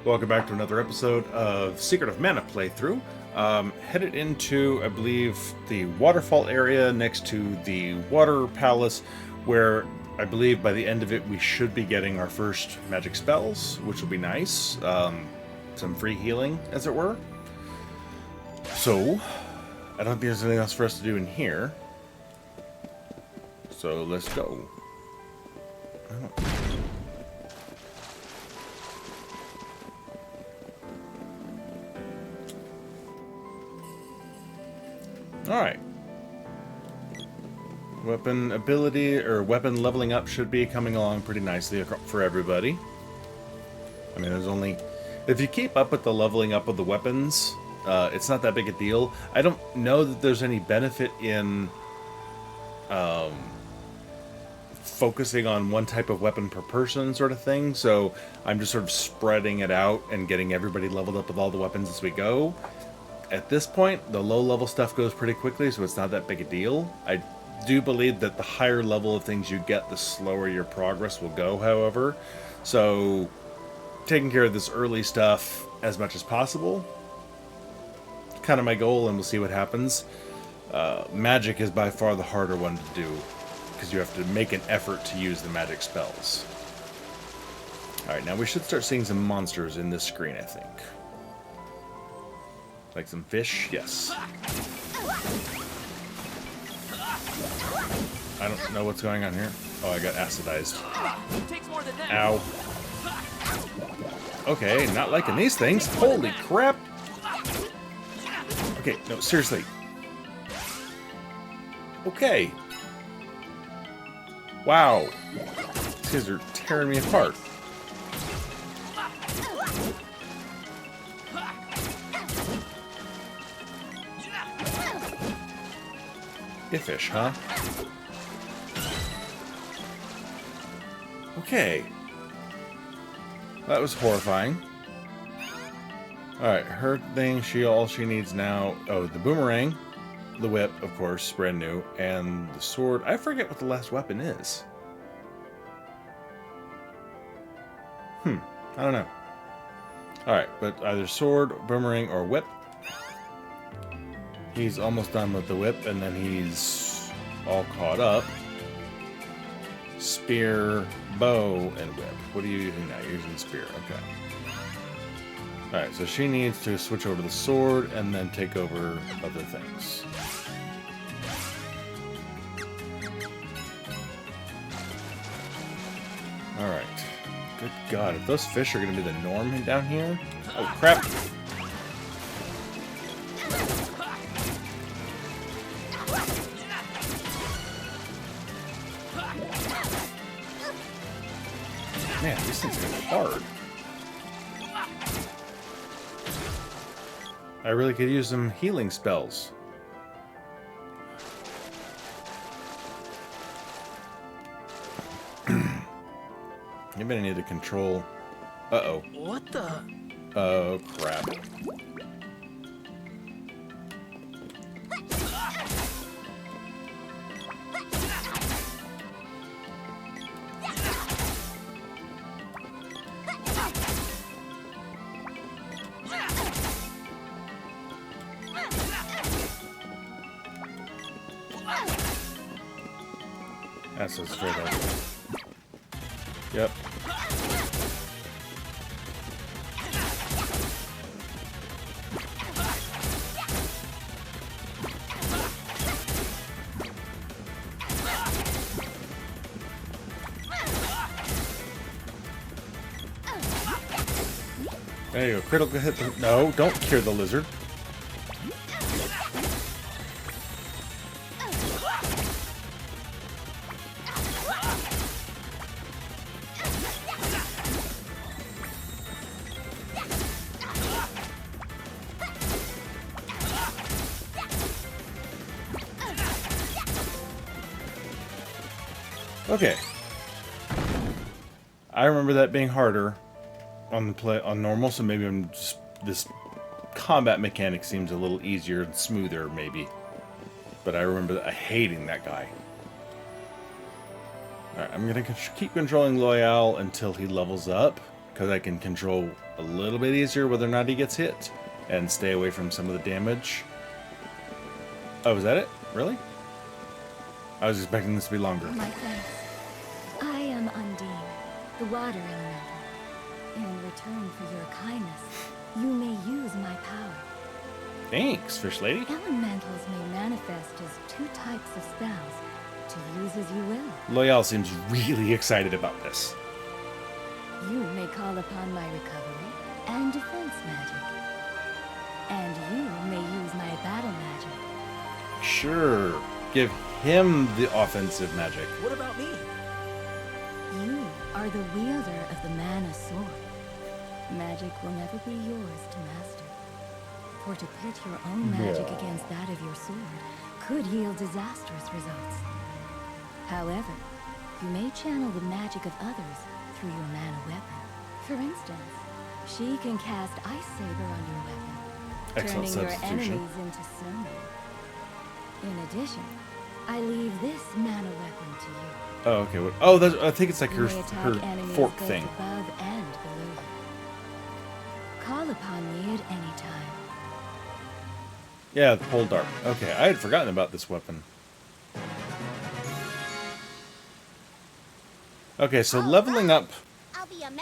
Welcome back to another episode of Secret of Mana playthrough. Headed into, I believe, the waterfall area next to the water palace, where I believe by the end of it we should be getting our first magic spells, which will be nice. Some free healing, as it were. So, I don't think there's anything else for us to do in here. So, let's go. Alright. Weapon ability, or weapon leveling up should be coming along pretty nicely for everybody. I mean, there's only... If you keep up with the leveling up of the weapons, it's not that big a deal. I don't know that there's any benefit in focusing on one type of weapon per person sort of thing, so I'm just sort of spreading it out and getting everybody leveled up with all the weapons as we go. At this point, the low-level stuff goes pretty quickly, so it's not that big a deal. I do believe that the higher level of things you get, the slower your progress will go, however. So, taking care of this early stuff as much as possible, kind of my goal, and we'll see what happens. Magic is by far the harder one to do, because you have to make an effort to use the magic spells. Alright, now we should start seeing some monsters in this screen, I think. Like some fish? Yes. I don't know what's going on here. Oh, I got acidized. Ow. Okay, not liking these things. Holy crap! Okay, no, seriously. Okay. Wow. These guys are tearing me apart. Fish, huh? Okay. That was horrifying. Alright, her thing, all she needs now... Oh, the boomerang, the whip, of course, brand new, and the sword. I forget what the last weapon is. I don't know. Alright, but either sword, boomerang, or whip. He's almost done with the whip, and then he's all caught up. Spear, bow, and whip. What are you using now? You're using spear. Okay. Alright, so she needs to switch over to the sword and then take over other things. Alright. Good God, if those fish are going to be the norm down here... Oh, crap! Man, these things are hard. I really could use some healing spells. Maybe I need to control... Uh-oh. What the... Oh, crap. That's so straight up. Yep. There you go. Critical hit the... No, don't cure the lizard. Okay. I remember that being harder on normal, so maybe I'm just this combat mechanic seems a little easier and smoother, maybe. But I remember hating that guy. Alright, I'm gonna keep controlling Loyal until he levels up, because I can control a little bit easier whether or not he gets hit and stay away from some of the damage. Oh, is that it? Really? I was expecting this to be longer. My thanks. I am Undine, the water elemental. In return for your kindness, you may use my power. Thanks, fish lady. Elementals may manifest as 2 types of spells, to use as you will. Loyal seems really excited about this. You may call upon my recovery and defense magic. And you may use my battle magic. Sure. Give him the offensive magic. What about me? You are the wielder of the mana sword. Magic will never be yours to master. For to pit your own magic against that of your sword could yield disastrous results. However, you may channel the magic of others through your mana weapon. For instance, she can cast Ice Saber on your weapon, Excellent turning your substitution. enemies into snow. In addition, I leave this mana weapon to you. Oh, okay. What? Oh, that's, I think it's like You her, may attack her enemies fork both thing. above and below you. Call upon me at any time. Yeah, the pole dart. Okay, I had forgotten about this weapon. Okay, so leveling up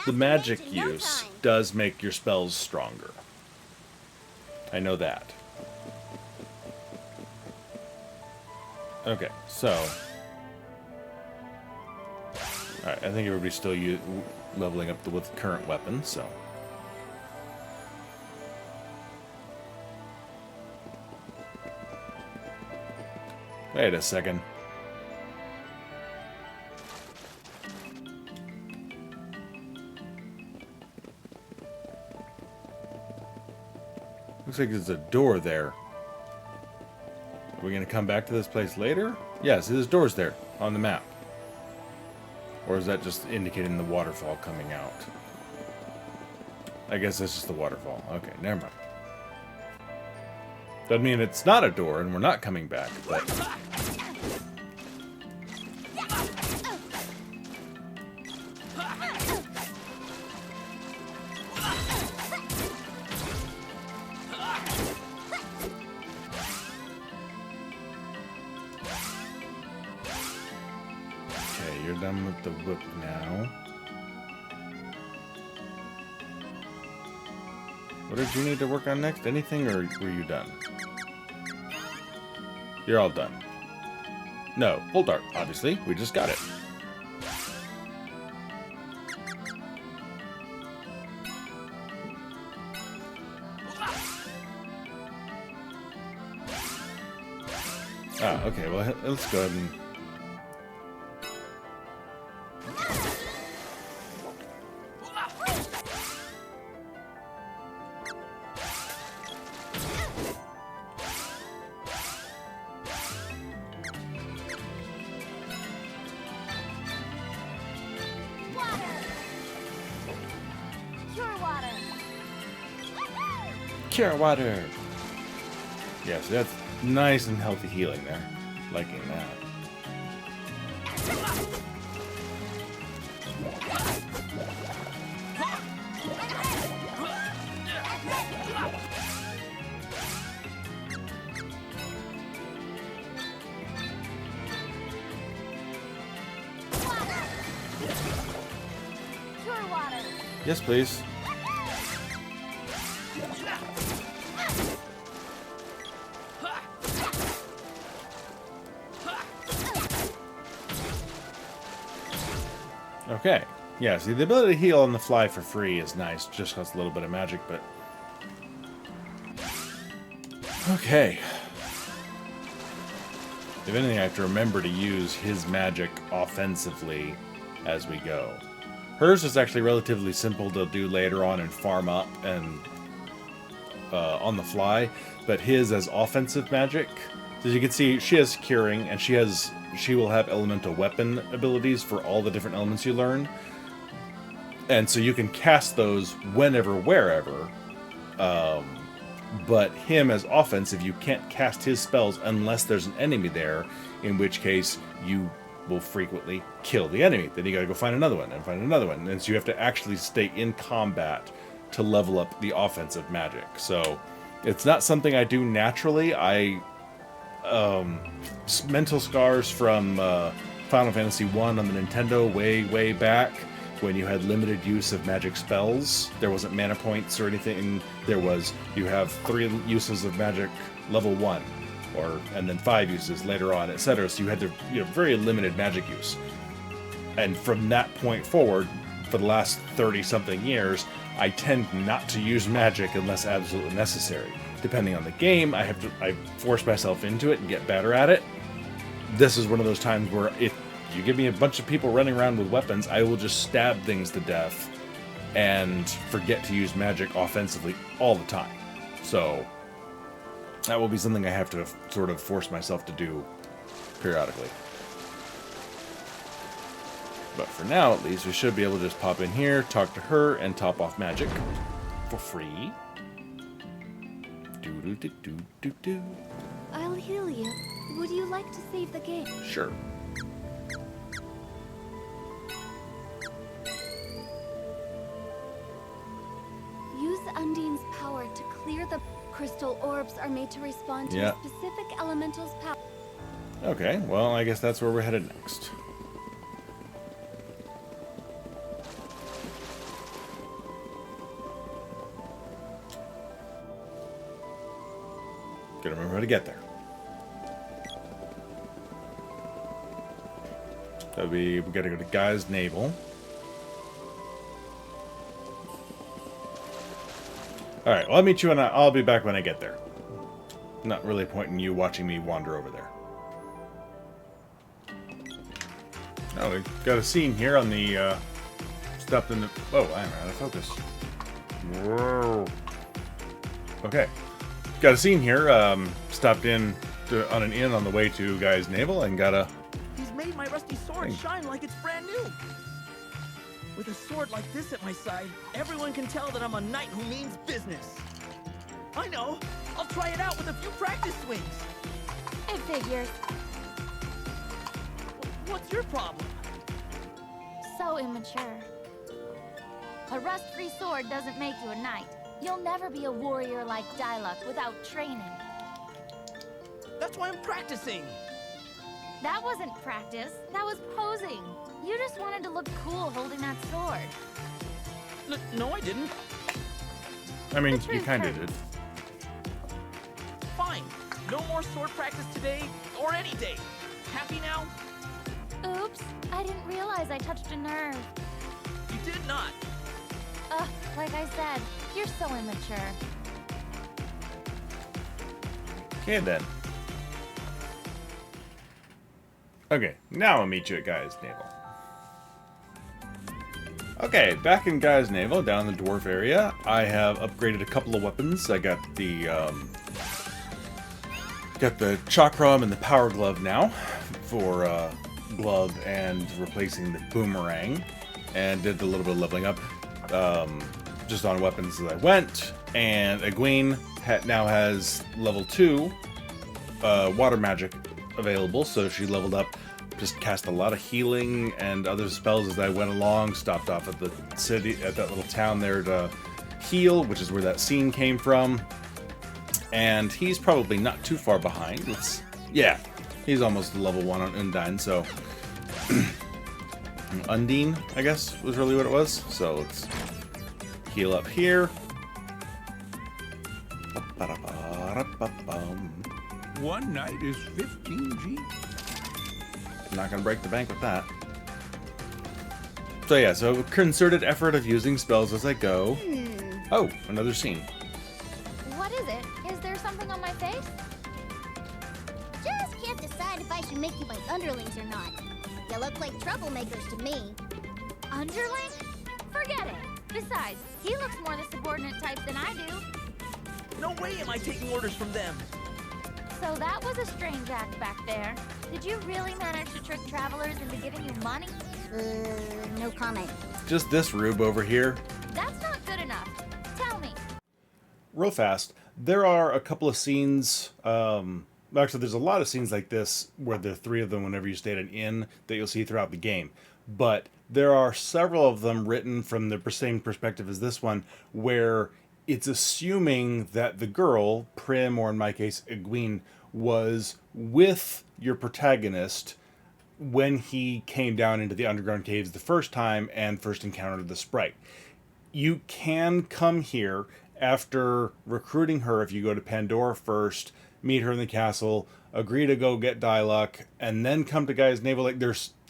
the magic use does make your spells stronger. I know that. Okay, so... Alright, I think everybody's still leveling up with current weapons, so... Wait a second. Looks like there's a door there. Are we going to come back to this place later? Yeah, see, there's doors there on the map. Or is that just indicating the waterfall coming out? I guess that's just the waterfall. Okay, never mind. Doesn't mean it's not a door and we're not coming back, but... Okay, you're done with the whip now. What did you need to work on next? Anything, or were you done? You're all done. No, full dart, obviously. We just got it. Ah, okay, well, let's go ahead and... Cure water! Yeah, so that's nice and healthy healing there. Liking that. Yes, please. Okay. Yeah, see, the ability to heal on the fly for free is nice. Just costs a little bit of magic, but... Okay. If anything, I have to remember to use his magic offensively as we go. Hers is actually relatively simple to do later on and farm up and on the fly, but his as offensive magic. So as you can see, she has curing, and she will have elemental weapon abilities for all the different elements you learn. And so you can cast those whenever, wherever. But him as offensive, you can't cast his spells unless there's an enemy there, in which case you will frequently kill the enemy. Then you gotta go find another one and find another one. And so you have to actually stay in combat to level up the offensive magic. So it's not something I do naturally. Mental scars from Final Fantasy 1 on the Nintendo way back when you had limited use of magic spells. There wasn't mana points or anything. There was, you have 3 uses of magic level 1, and then 5 uses later on, etc. So you had to, very limited magic use. And from that point forward, for the last 30-something years, I tend not to use magic unless absolutely necessary. Depending on the game, I force myself into it and get better at it. This is one of those times where if you give me a bunch of people running around with weapons, I will just stab things to death and forget to use magic offensively all the time. So that will be something I have to sort of force myself to do periodically. But for now, at least, we should be able to just pop in here, talk to her, and top off magic for free. Do-do-do-do-do-do. I'll heal you. Would you like to save the game? Sure. Use Undine's power to clear the crystal orbs are made to respond to a specific elemental's power. Okay, well, I guess that's where we're headed next. Gotta remember how to get there. We gotta go to Guy's Navel. Alright, well, I'll meet you and I'll be back when I get there. Not really a point in you watching me wander over there. Oh, we got a scene here on the, stopped in the... Oh, I'm out of focus. Whoa. Okay. Got a scene here, stopped in on an inn on the way to Guy's Navel and got a... He's made my rusty sword shine like it's brand new. With a sword like this at my side, everyone can tell that I'm a knight who means business. I know. I'll try it out with a few practice swings. It figures. What's your problem? So immature. A rust-free sword doesn't make you a knight. You'll never be a warrior like Diluc without training. That's why I'm practicing. That wasn't practice. That was posing. You just wanted to look cool holding that sword. No, I didn't. I mean, you kind of did. Fine. No more sword practice today or any day. Happy now? Oops. I didn't realize I touched a nerve. You did not. Like I said, you're so immature. Okay, then. Okay, now I'll meet you at Guy's Navel. Okay, back in Guy's Navel, down in the dwarf area, I have upgraded a couple of weapons. I got the chakram and the power glove now for glove and replacing the boomerang, and did a little bit of leveling up just on weapons as I went. And Egwene now has level 2 water magic available, so she leveled up. Just cast a lot of healing and other spells as I went along. Stopped off at the city, at that little town there to heal, which is where that scene came from. And he's probably not too far behind. Yeah, he's almost level 1 on Undine, so... Undine, I guess, was really what it was. So let's heal up here. One night is 15 G. Not gonna break the bank with that. So yeah, so concerted effort of using spells as I go. Oh, another scene. What is it? Is there something on my face? Just can't decide if I should make you my underlings or not. You look like troublemakers to me. Underling? Forget it. Besides, he looks more the subordinate type than I do. No way am I taking orders from them. So that was a strange act back there. Did you really manage to trick travelers into giving you money? No comment. Just this rube over here. That's not good enough. Tell me. Real fast, there are a couple of scenes Actually, there's a lot of scenes like this where there are three of them whenever you stay at an inn that you'll see throughout the game. But there are several of them written from the same perspective as this one, where it's assuming that the girl, Prim, or in my case, Egwene, was with your protagonist when he came down into the underground caves the first time and first encountered the sprite. You can come here after recruiting her if you go to Pandora first, meet her in the castle, agree to go get Dialogue, and then come to Guy's Naval. Like,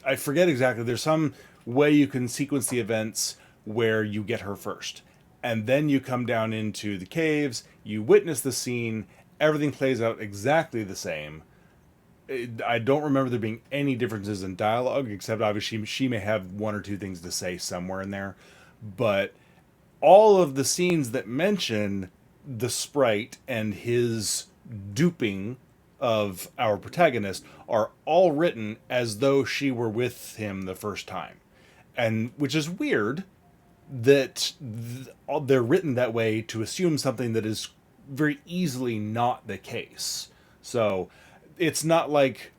I forget exactly, there's some way you can sequence the events where you get her first. And then you come down into the caves, you witness the scene, everything plays out exactly the same. I don't remember there being any differences in dialogue, except obviously she may have one or two things to say somewhere in there. But all of the scenes that mention the sprite and his duping of our protagonist are all written as though she were with him the first time. And which is weird that they're written that way to assume something that is very easily not the case. So it's not like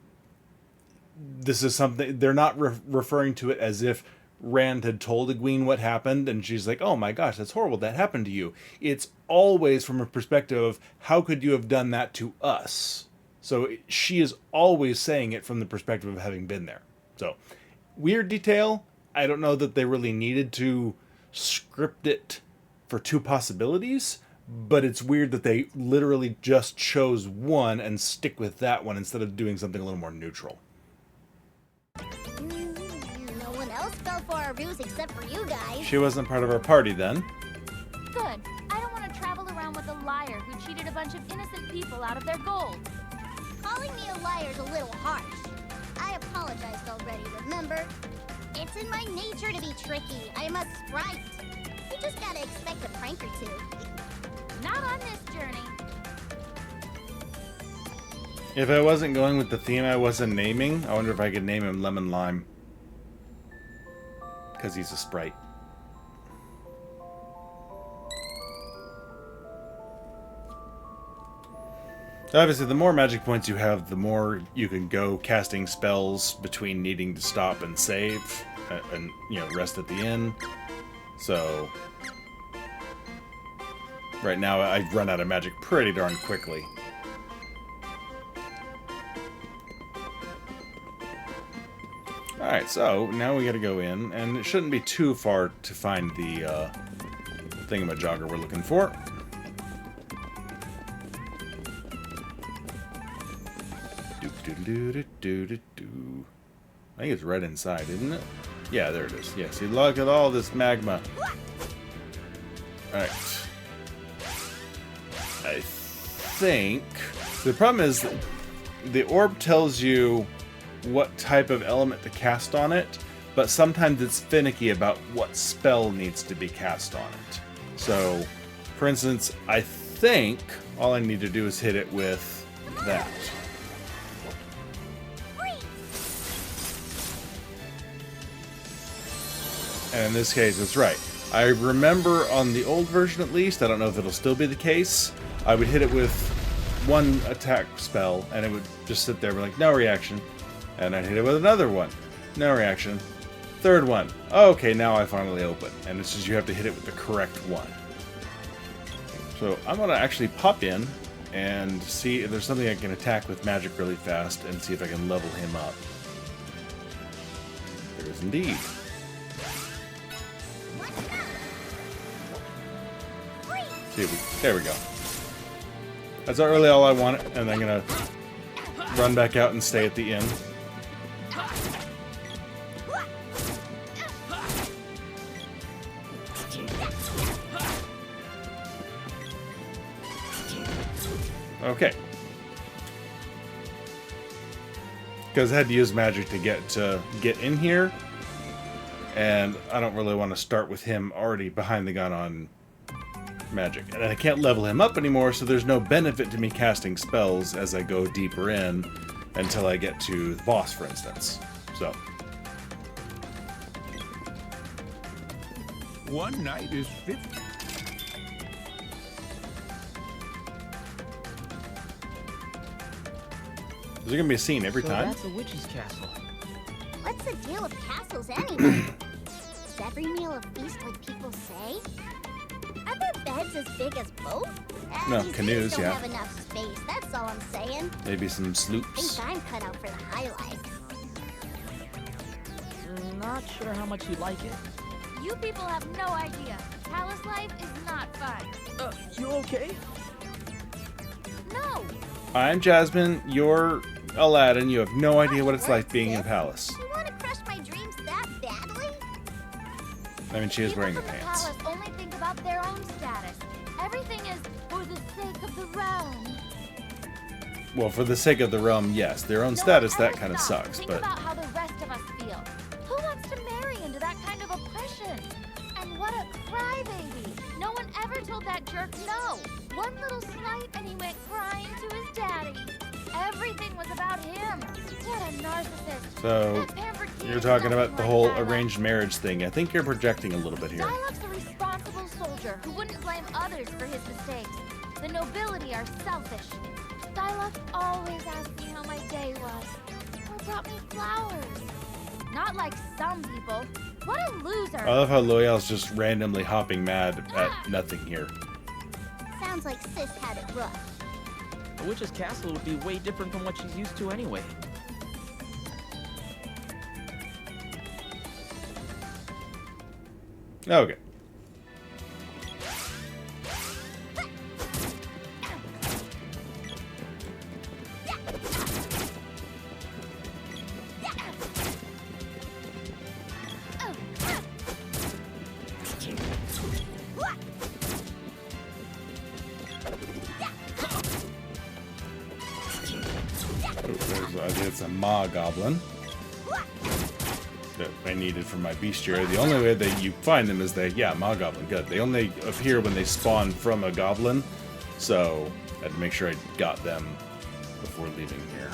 this is something, they're not referring to it as if Rand had told Egwene what happened and she's like, oh my gosh, that's horrible, that happened to you. It's always from a perspective of, how could you have done that to us? So she is always saying it from the perspective of having been there. So, weird detail. I don't know that they really needed to script it for two possibilities, but it's weird that they literally just chose one and stick with that one instead of doing something a little more neutral. No one else fell for our ruse except for you guys. She wasn't part of our party then. Good. I don't want to travel around with a liar who cheated a bunch of innocent people out of their gold. Calling me a liar's a little harsh. I apologized already, remember? It's in my nature to be tricky. I'm a sprite. You just gotta expect a prank or two. Not on this journey. If I wasn't going with the theme I wasn't naming, I wonder if I could name him Lemon Lime. Because he's a sprite. Obviously, the more magic points you have, the more you can go casting spells between needing to stop and save, and rest at the inn. So, right now I've run out of magic pretty darn quickly. Alright, so now we gotta go in, and it shouldn't be too far to find the thingamajogger we're looking for. I think it's right inside, isn't it? Yeah, there it is. Yeah, see, look at all this magma. Alright. I think... The problem is, the orb tells you what type of element to cast on it, but sometimes it's finicky about what spell needs to be cast on it. So, for instance, I think all I need to do is hit it with that. And in this case, it's right. I remember on the old version at least, I don't know if it'll still be the case, I would hit it with one attack spell, and it would just sit there and be like, no reaction. And I'd hit it with another one. No reaction. Third one. Okay, now I finally open. And it's just you have to hit it with the correct one. So I'm going to actually pop in and see if there's something I can attack with magic really fast and see if I can level him up. There is indeed. There we go. That's really all I wanted, and I'm gonna run back out and stay at the inn. Okay. Because I had to use magic to get in here, and I don't really want to start with him already behind the gun on magic. And I can't level him up anymore, so there's no benefit to me casting spells as I go deeper in until I get to the boss, for instance. So. One night is 50. Is there gonna be a scene every So time? that's a witch's castle. What's the deal with castles anyway? Is every meal a feast like people say? Are there beds as big as both? No, These canoes, don't yeah. have enough space, that's all I'm saying. Maybe some Think sloops. I'm cut out for the high life. Not sure how much you like it. You people have no idea. Palace life is not fun. You okay? No. I'm Jasmine. You're Aladdin. You have no idea what it's like being in a palace. You want to crush my dreams that badly? I mean, she is People wearing the from the pants. palace only think about their own status. Everything is for the sake of the realm. Well, for the sake of the realm, yes. Their own No status, one that ever kind of stops to sucks, think but... about how the rest of us feel. Who wants to marry into that kind of oppression? And what a crybaby! No one ever told that jerk no. One little slight and he went crying to his daddy. Everything was about him. What a narcissist. So, That pampered kid you're is talking nothing about the like whole Dialogue. arranged marriage thing. I think you're projecting a little bit here. Dialogue's a responsible soldier who wouldn't blame others for his mistakes. The nobility are selfish. Dialogue always asked me how my day was, or brought me flowers. Not like some people. What a loser! I love how Loyal's just randomly hopping mad at nothing here. Sounds like sis had it rough. A witch's castle would be way different from what she's used to anyway. Okay. I think it's a Ma Goblin that I needed for my bestiary. The only way that you find them is Ma Goblin, good. They only appear when they spawn from a goblin, so I had to make sure I got them before leaving here.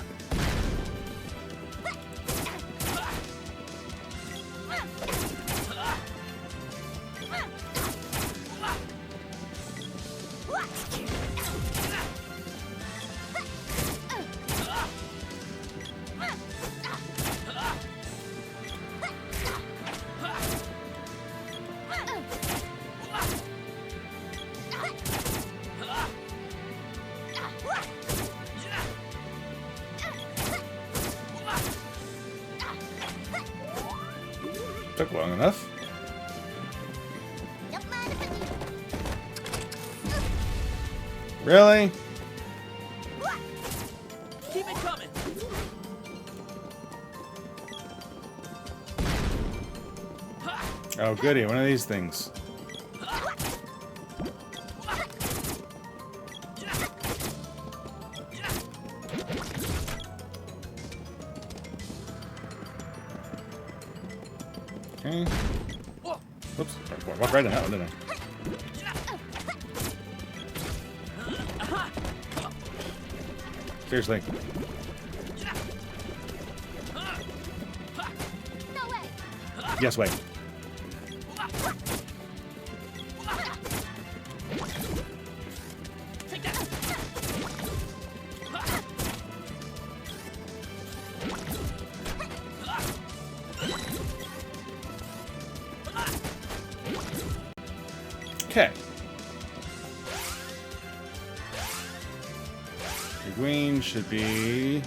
Took long enough. Don't mind if I Really? Keep it coming! Oh, goody, one of these things. Okay. Whoops. I walked right in that one, didn't I? Seriously. No way. Yes, wait. Take that! Okay. The queen should be...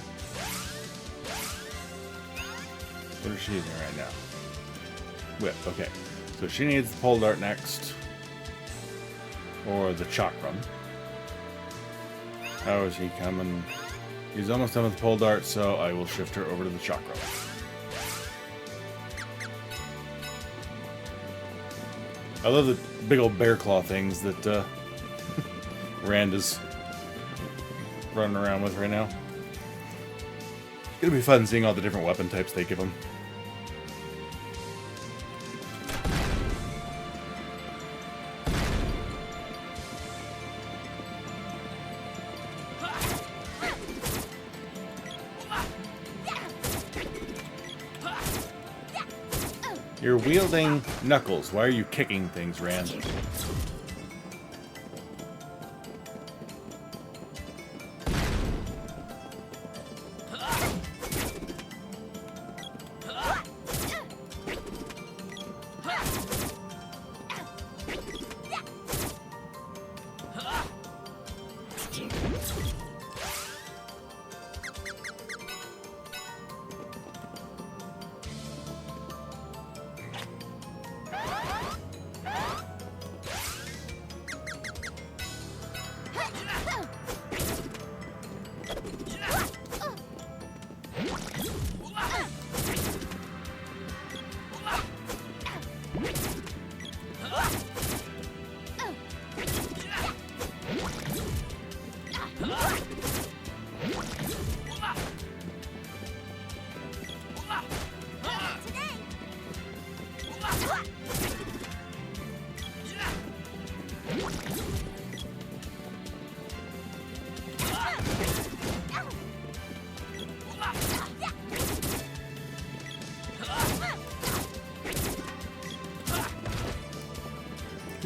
What is she using right now? Whip, okay. So she needs the pole dart next. Or the chakram. How is he coming? He's almost done with the pole dart, so I will shift her over to the chakram. I love the big old bear claw things that Rand is running around with right now. It'll be fun seeing all the different weapon types they give him. You're wielding knuckles. Why are you kicking things, Rand?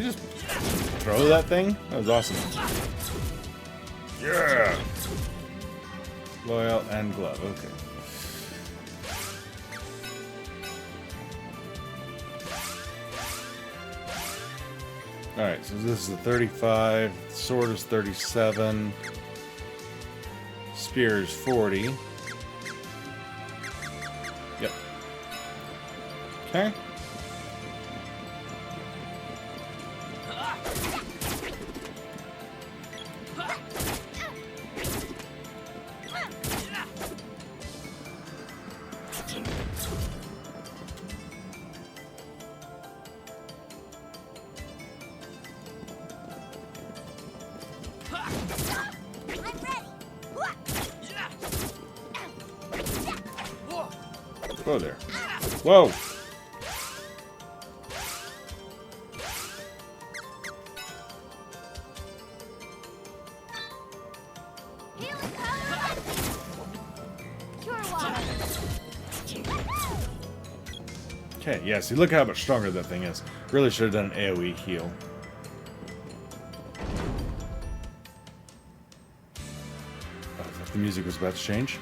you just throw that thing? That was awesome. Yeah! Loyal and glove, okay. Alright, so this is a 35, sword is 37, spear is 40. Yep. Okay. Whoa there. Whoa! Healing power! Cure water! Okay, yeah, see, look how much stronger that thing is. Really should have done an AoE heal. Oh, I thought the music was about to change.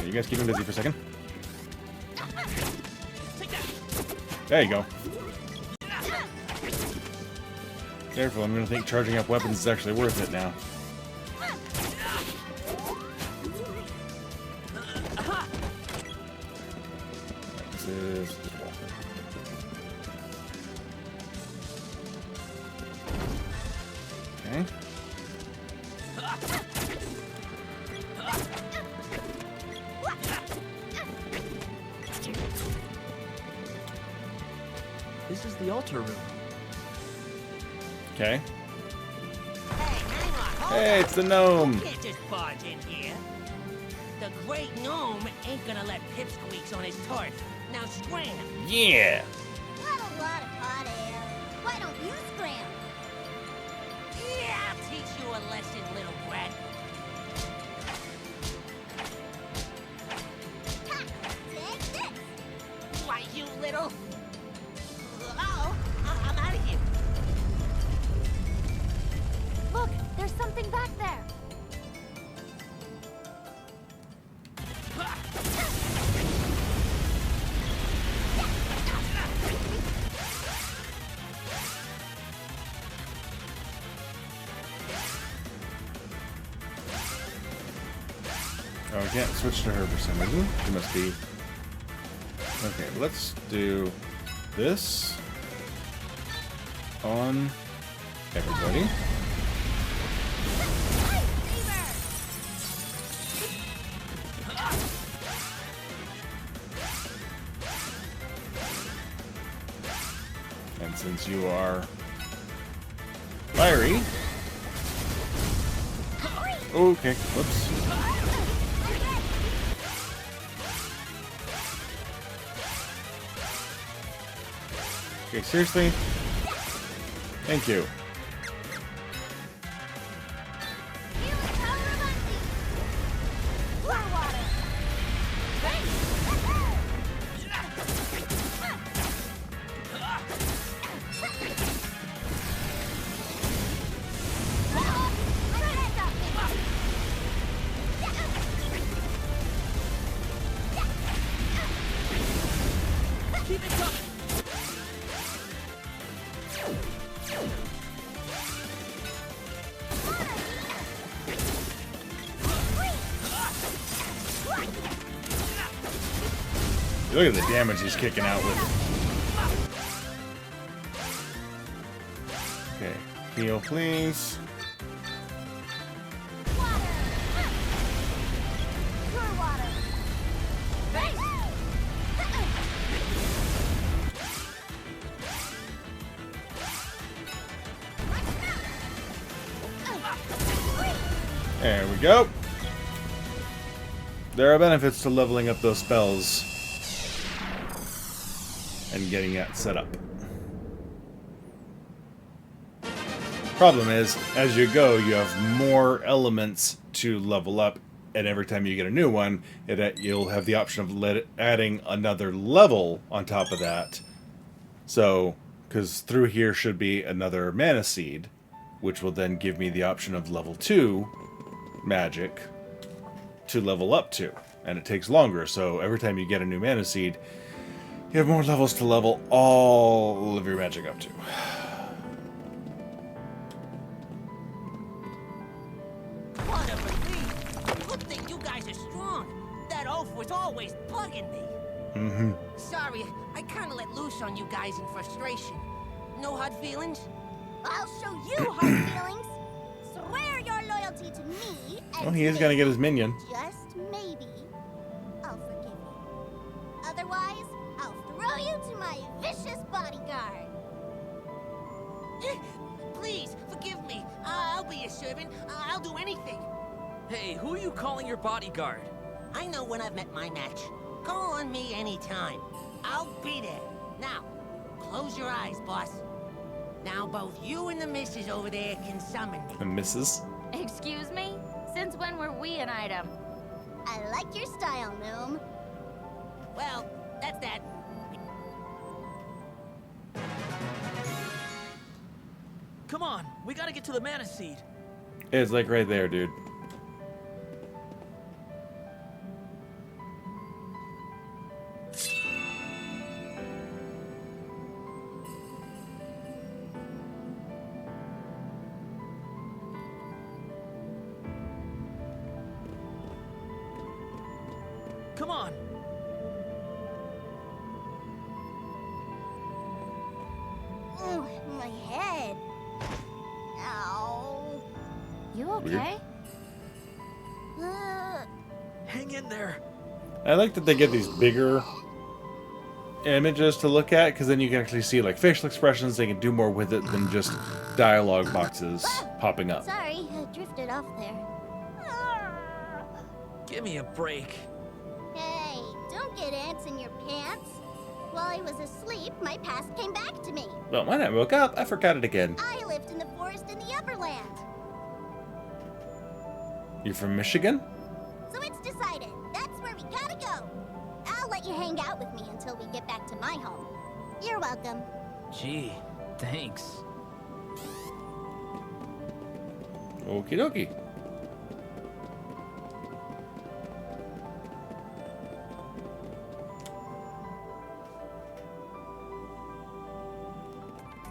You guys keep him busy for a second. There you go. Careful, I'm gonna think charging up weapons is actually worth it now. This is... Okay. This is the altar room. Okay. Hey, Hey, it's the gnome! You can't just barge in here. The great gnome ain't gonna let pipsqueaks on his turf. Now scram! Yeah! What a lot of hot air. Why don't you scram? Yeah, I'll teach you a lesson, little brat. Ha! Take this! Why, you little... Uh-oh, I'm out of here. Look, there's something back there. Oh, I can't switch to her for some reason. She must be... Okay, let's do this on everybody. And since you are fiery... Okay, whoops. Okay, seriously? Thank you. Healing power of Undine. Cure water. Keep it coming. Look at the damage he's kicking out with. Okay, heal please. Cure water. There we go. There are benefits to leveling up those spells and getting that set up. Problem is, as you go, you have more elements to level up, and every time you get a new one, you'll have the option of adding another level on top of that. So, because through here should be another mana seed, which will then give me the option of level 2 magic to level up to. And it takes longer, so every time you get a new mana seed, you have more levels to level all of your magic up to. What a relief! Good thing you guys are strong. That oaf was always bugging me. Mm-hmm. Sorry, I kind of let loose on you guys in frustration. No hard feelings? I'll show you hard feelings. Swear your loyalty to me, and Well, he is gonna get his minion. just maybe, I'll forgive you. Otherwise, I'll throw you to my vicious bodyguard. Please, forgive me. I'll be your servant. I'll do anything. Hey, who are you calling your bodyguard? I know when I've met my match. Call on me anytime. I'll be there. Now, close your eyes, boss. Now both you and the missus over there can summon me. And misses. Excuse me? Since when were we an item? I like your style, Gnome. Well, that's that. Come on, we gotta get to the mana seed. It's like right there, dude. Come on. Ooh, my head. Ow. You okay? Hang in there. I like that they get these bigger images to look at, because then you can actually see like facial expressions. They can do more with it than just dialogue boxes popping up. Sorry, I drifted off there. Give me a break. Hey, don't get ants in your pants. While I was asleep, my past came back to me. But when I woke up, I forgot it again. I lived in the forest in the Upperland. You from Michigan? So it's decided. That's where we gotta go. I'll let you hang out with me until we get back to my home. You're welcome. Gee, thanks. Okie dokie.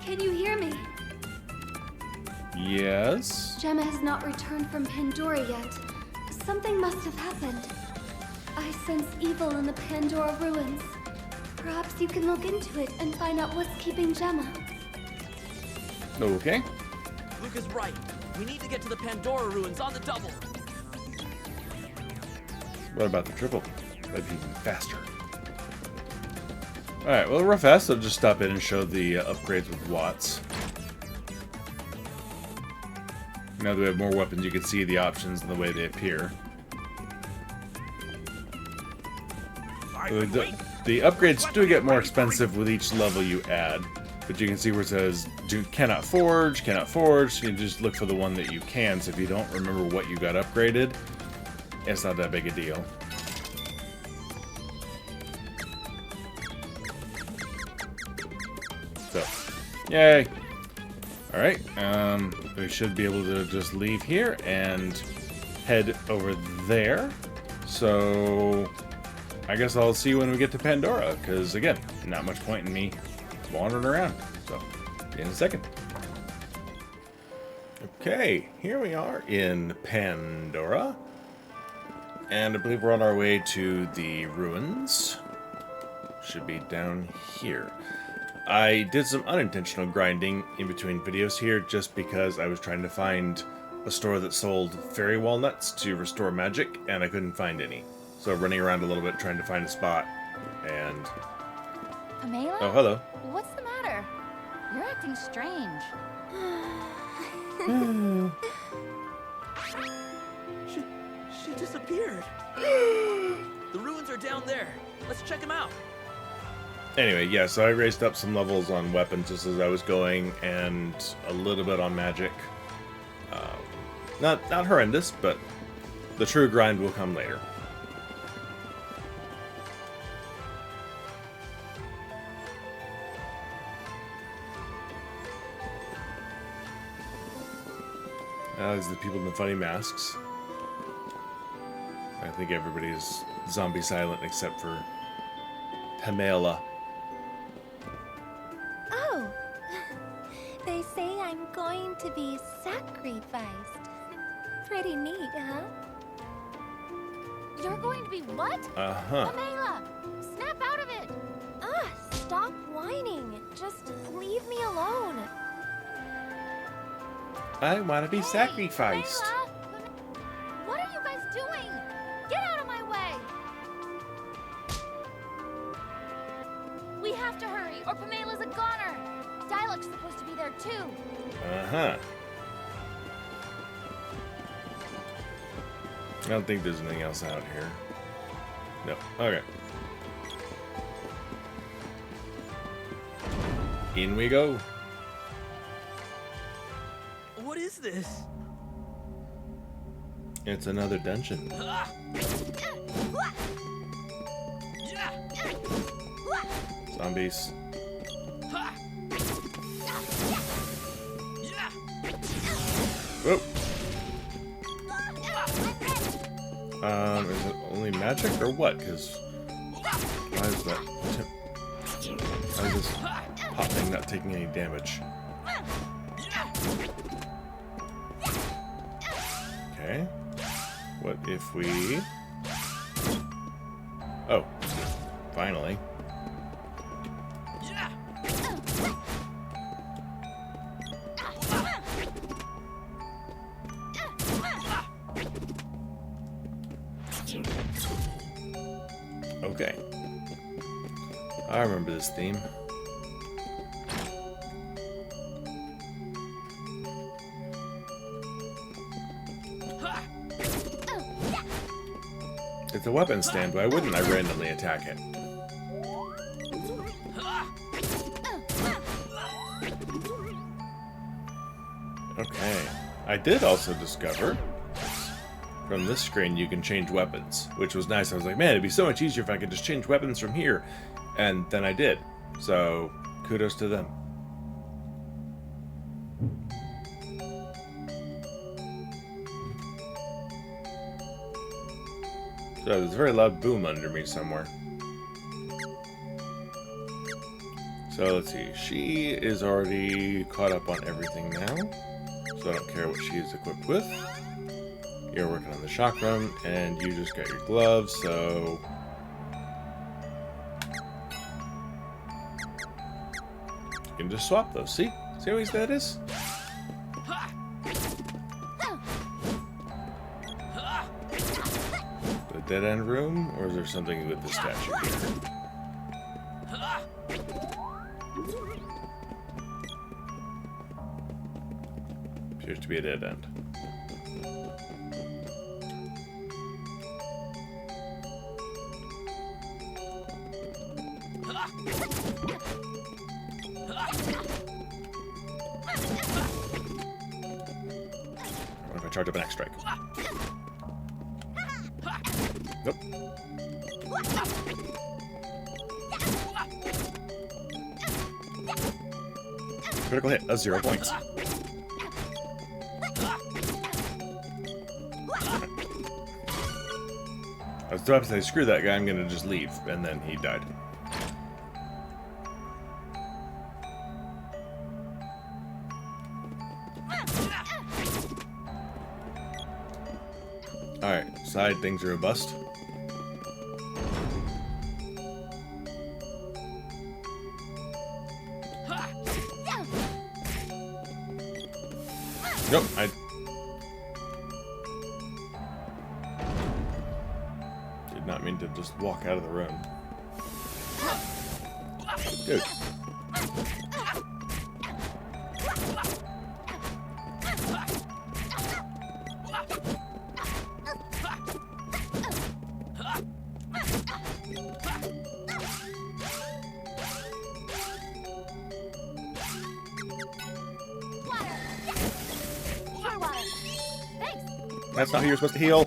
Can you hear me? Yes? Gemma has not returned from Pandora yet. Something must have happened. I sense evil in the Pandora Ruins. Perhaps you can look into it and find out what's keeping Gemma. Okay. Luke is right. We need to get to the Pandora Ruins on the double. What about the triple? That'd be even faster. Alright, well, real fast, I'll just stop in and show the upgrades with Watts. Now that we have more weapons, you can see the options and the way they appear. The upgrades do get more expensive with each level you add, but you can see where it says cannot forge, so you can just look for the one that you can, so if you don't remember what you got upgraded, it's not that big a deal. So, yay! Alright, we should be able to just leave here and head over there. So, I guess I'll see you when we get to Pandora, because again, not much point in me wandering around. So, see you in a second. Okay, here we are in Pandora. And I believe we're on our way to the ruins. Should be down here. I did some unintentional grinding in between videos here just because I was trying to find a store that sold fairy walnuts to restore magic, and I couldn't find any. So running around a little bit trying to find a spot, and... Pamela? Oh, hello. What's the matter? You're acting strange. She disappeared. The ruins are down there. Let's check them out. Anyway, yeah, so I raised up some levels on weapons just as I was going, and a little bit on magic. Not horrendous, but the true grind will come later. These are the people in the funny masks. I think everybody's zombie silent except for Pamela. Oh, they say I'm going to be sacrificed. Pretty neat, huh? You're going to be what? Uh-huh. Pamela, snap out of it. Stop whining. Just leave me alone. I want to be Hey, sacrificed. Pamela! What are you guys doing? Get out of my way! We have to hurry, or Pamela's a goner. Dialog's supposed to be there too. Uh-huh. I don't think there's anything else out here. No. Okay. In we go. What is this? It's another dungeon. Zombies. Whoop. Is it only magic or what? Because why is that? Why is this hot thing not taking any damage? Okay. What if we... Oh. Finally. Okay. I remember this theme. It's a weapon stand, why wouldn't I randomly attack it? Okay. I did also discover from this screen you can change weapons, which was nice. I was like, man, it'd be so much easier if I could just change weapons from here. And then I did. So, kudos to them. So there's a very loud boom under me somewhere. So let's see. She is already caught up on everything now. So I don't care what she's equipped with. You're working on the chakram, and you just got your gloves, so... You can just swap those. See? See how easy that is? The dead-end room, or is there something with the statue here? Appears to be a dead end. What if I charge up an X strike? Nope. Critical hit, that's 0 points. I was about to say, screw that guy, I'm gonna just leave, and then he died. Alright, side things are a bust. Nope, I... did not mean to just walk out of the room. Dude. That's not who you're supposed to heal.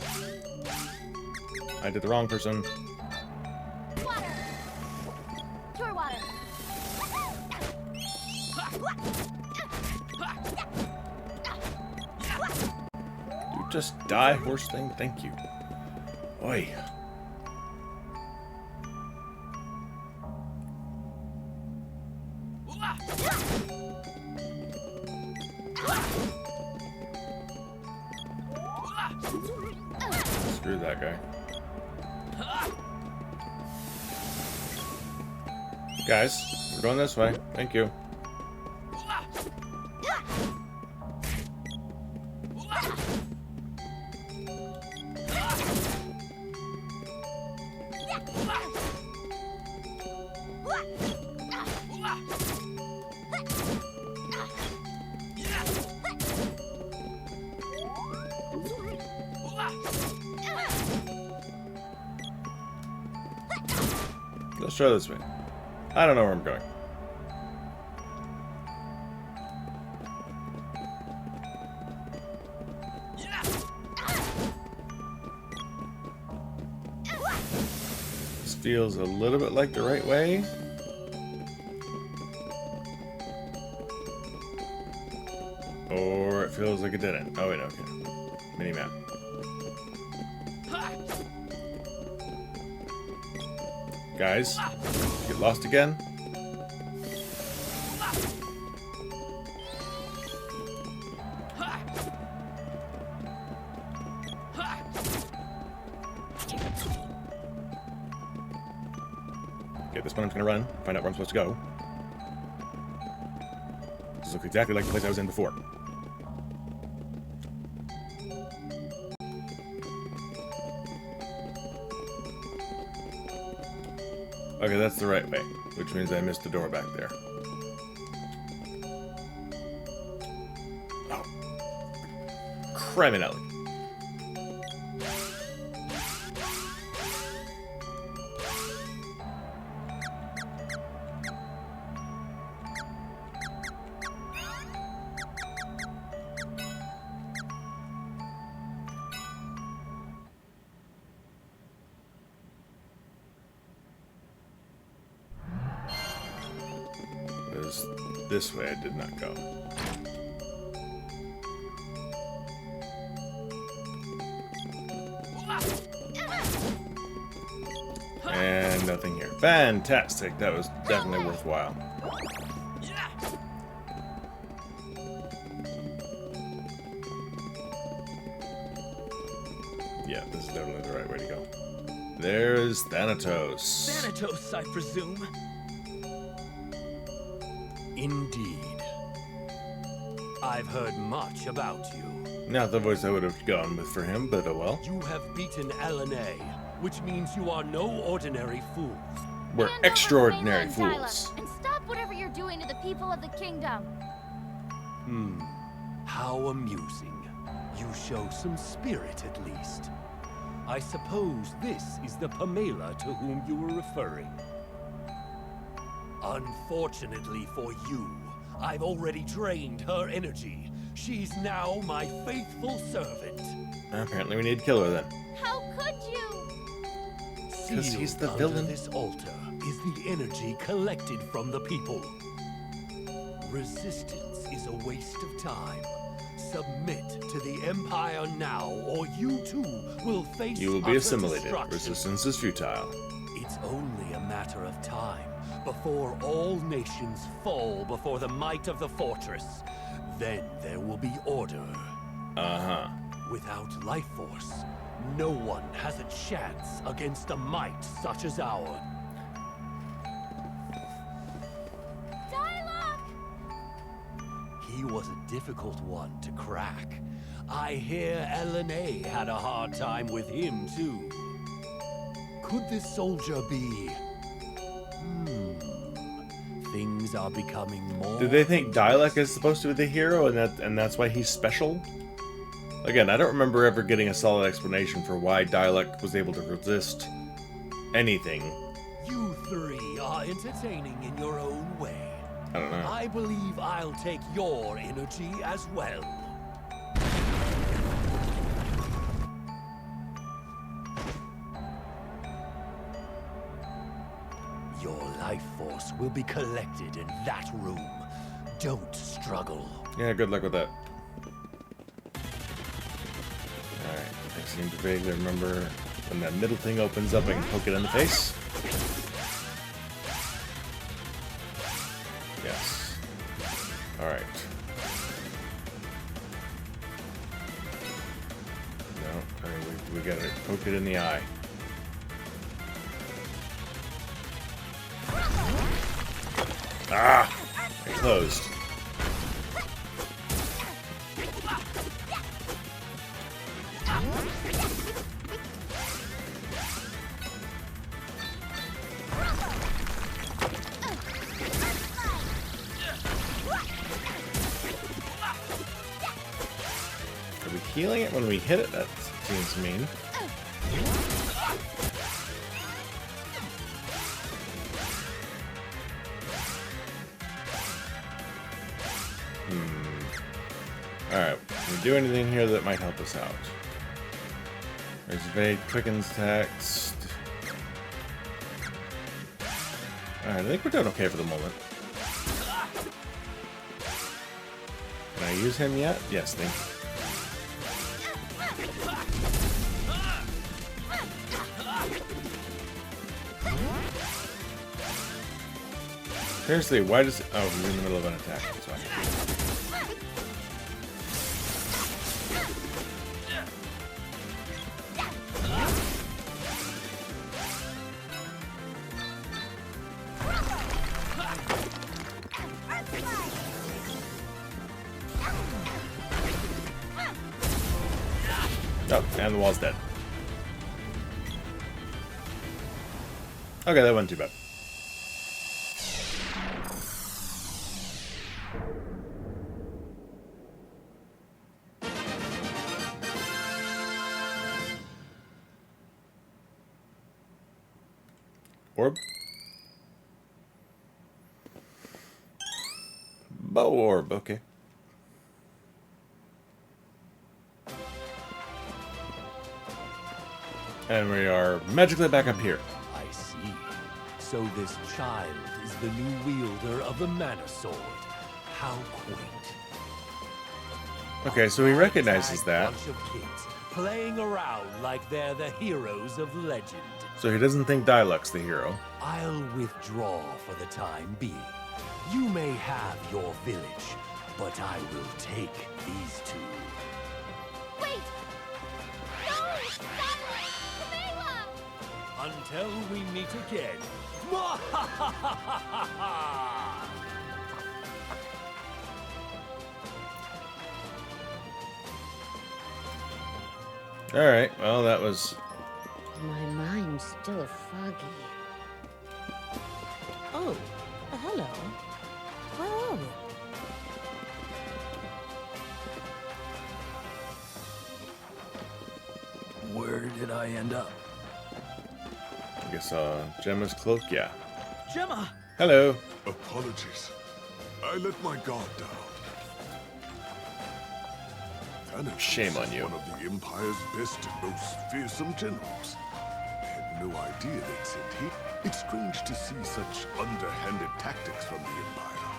I did the wrong person. Water. Pure water. You just die, horse thing. Thank you. Oi. Screw that guy. Guys, we're going this way. Thank you. Let's try this way. I don't know where I'm going. This feels a little bit like the right way. Or it feels like it didn't. Oh wait, okay. Mini-map. Guys, get lost again. Okay, this one I'm gonna run, find out where I'm supposed to go. This looks exactly like the place I was in before. Okay, that's the right way, which means I missed the door back there. Oh. Criminally. This way I did not go. And nothing here. Fantastic. That was definitely worthwhile. Yeah, this is definitely the right way to go. There's Thanatos. Thanatos, I presume. Indeed. I've heard much about you. Not the voice I would have gone with for him, but oh well. You have beaten LNA, which means you are no ordinary fools. We're Hand over extraordinary the mainland, fools. Tyler, and stop whatever you're doing to the people of the kingdom. How amusing. You show some spirit at least. I suppose this is the Pamela to whom you were referring. Unfortunately for you, I've already drained her energy. She's now my faithful servant. Apparently we need to kill her then. How could you? 'Cause he's the Sealed villain. Under this altar is the energy collected from the people. Resistance is a waste of time. Submit to the Empire now, or you too will face You will be utter assimilated. destruction. Resistance is futile. It's only a matter of time before all nations fall before the might of the fortress. Then there will be order. Uh-huh. Without life force, no one has a chance against a might such as ours. Dialogue! He was a difficult one to crack. I hear LNA had a hard time with him too. Could this soldier be... Things are becoming more... Do they think Dialek is supposed to be the hero and that's why he's special? Again, I don't remember ever getting a solid explanation for why Dialek was able to resist anything. You three are entertaining in your own way. I don't know. I believe I'll take your energy as well. Your life force will be collected in that room. Don't struggle. Yeah, good luck with that. Alright, I seem to vaguely remember when that middle thing opens up, I can poke it in the face. Yes. Alright. No, I mean, we gotta poke it in the eye. Ah! I closed. Are we healing it when we hit it? That seems mean. Alright, can we do anything here that might help us out? There's vague quickens text. Alright, I think we're doing okay for the moment. Can I use him yet? Yes, thank you. Seriously, why does it... Oh, we're in the middle of an attack. That's why. Oh, and the wall's dead. Okay, that wasn't too bad. Orb? Bow orb, okay. And we are magically back up here. I see. So this child is the new wielder of the mana sword. How quaint. Okay, so he recognizes that. Bunch of kids playing around like they're the heroes of legend. So he doesn't think Diluc's the hero. I'll withdraw for the time being. You may have your village, but I will take these two. Wait! No! Stop! Camilla! Until we meet again. Alright, well that was... My mind's still foggy. Oh, hello. Where are we? Where did I end up? I guess, Gemma's cloak? Yeah. Gemma! Hello. Apologies. I let my guard down. Thanatos Shame on you. is one of the Empire's best and most fearsome generals. I had no idea they'd sent here. It's strange to see such underhanded tactics from the Empire.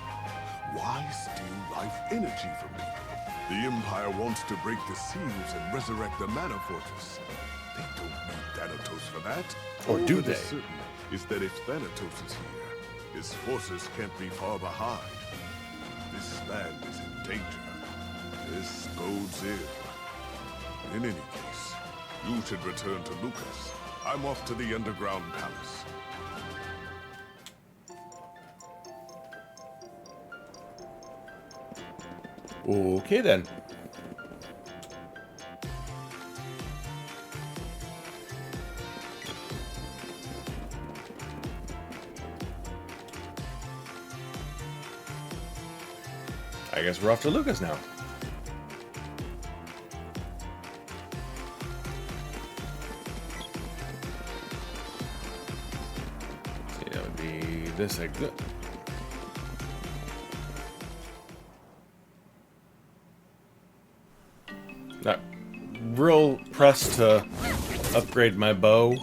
Why steal life energy from people? The Empire wants to break the seals and resurrect the Mana Fortress. They don't need Thanatos for that. Or do All that they? is certain is that if Thanatos is here, his forces can't be far behind. This land is in danger. This bodes ill. In any case, you should return to Lucas. I'm off to the underground palace. Okay then. I guess we're off to Lucas now. See, that would be this exit. Not real pressed to upgrade my bow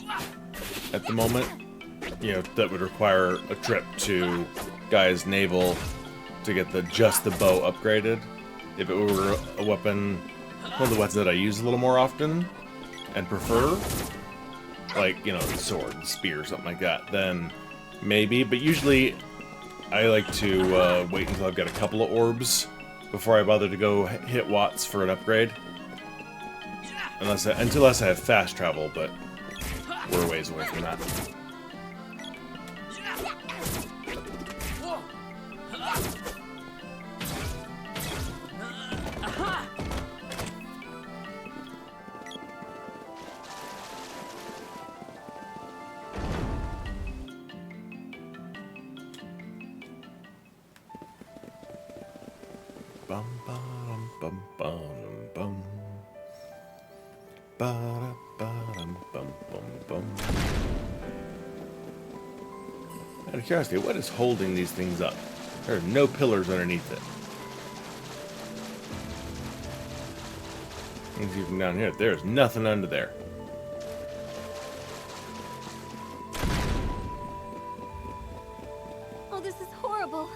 at the moment. you know, that would require a trip to Guy's Navel to get just the bow upgraded. If it were a weapon, one of the weapons that I use a little more often and prefer, like, you know, the sword, the spear, something like that, then maybe. But usually I like to wait until I've got a couple of orbs before I bother to go hit Watts for an upgrade. Unless I have fast travel, but we're a ways away from that. Bum bum bum bum bum. Ba ba dum bum bum bum. Out of curiosity, what is holding these things up? There are no pillars underneath it. If you come down here, there's nothing under there. Oh, this is horrible.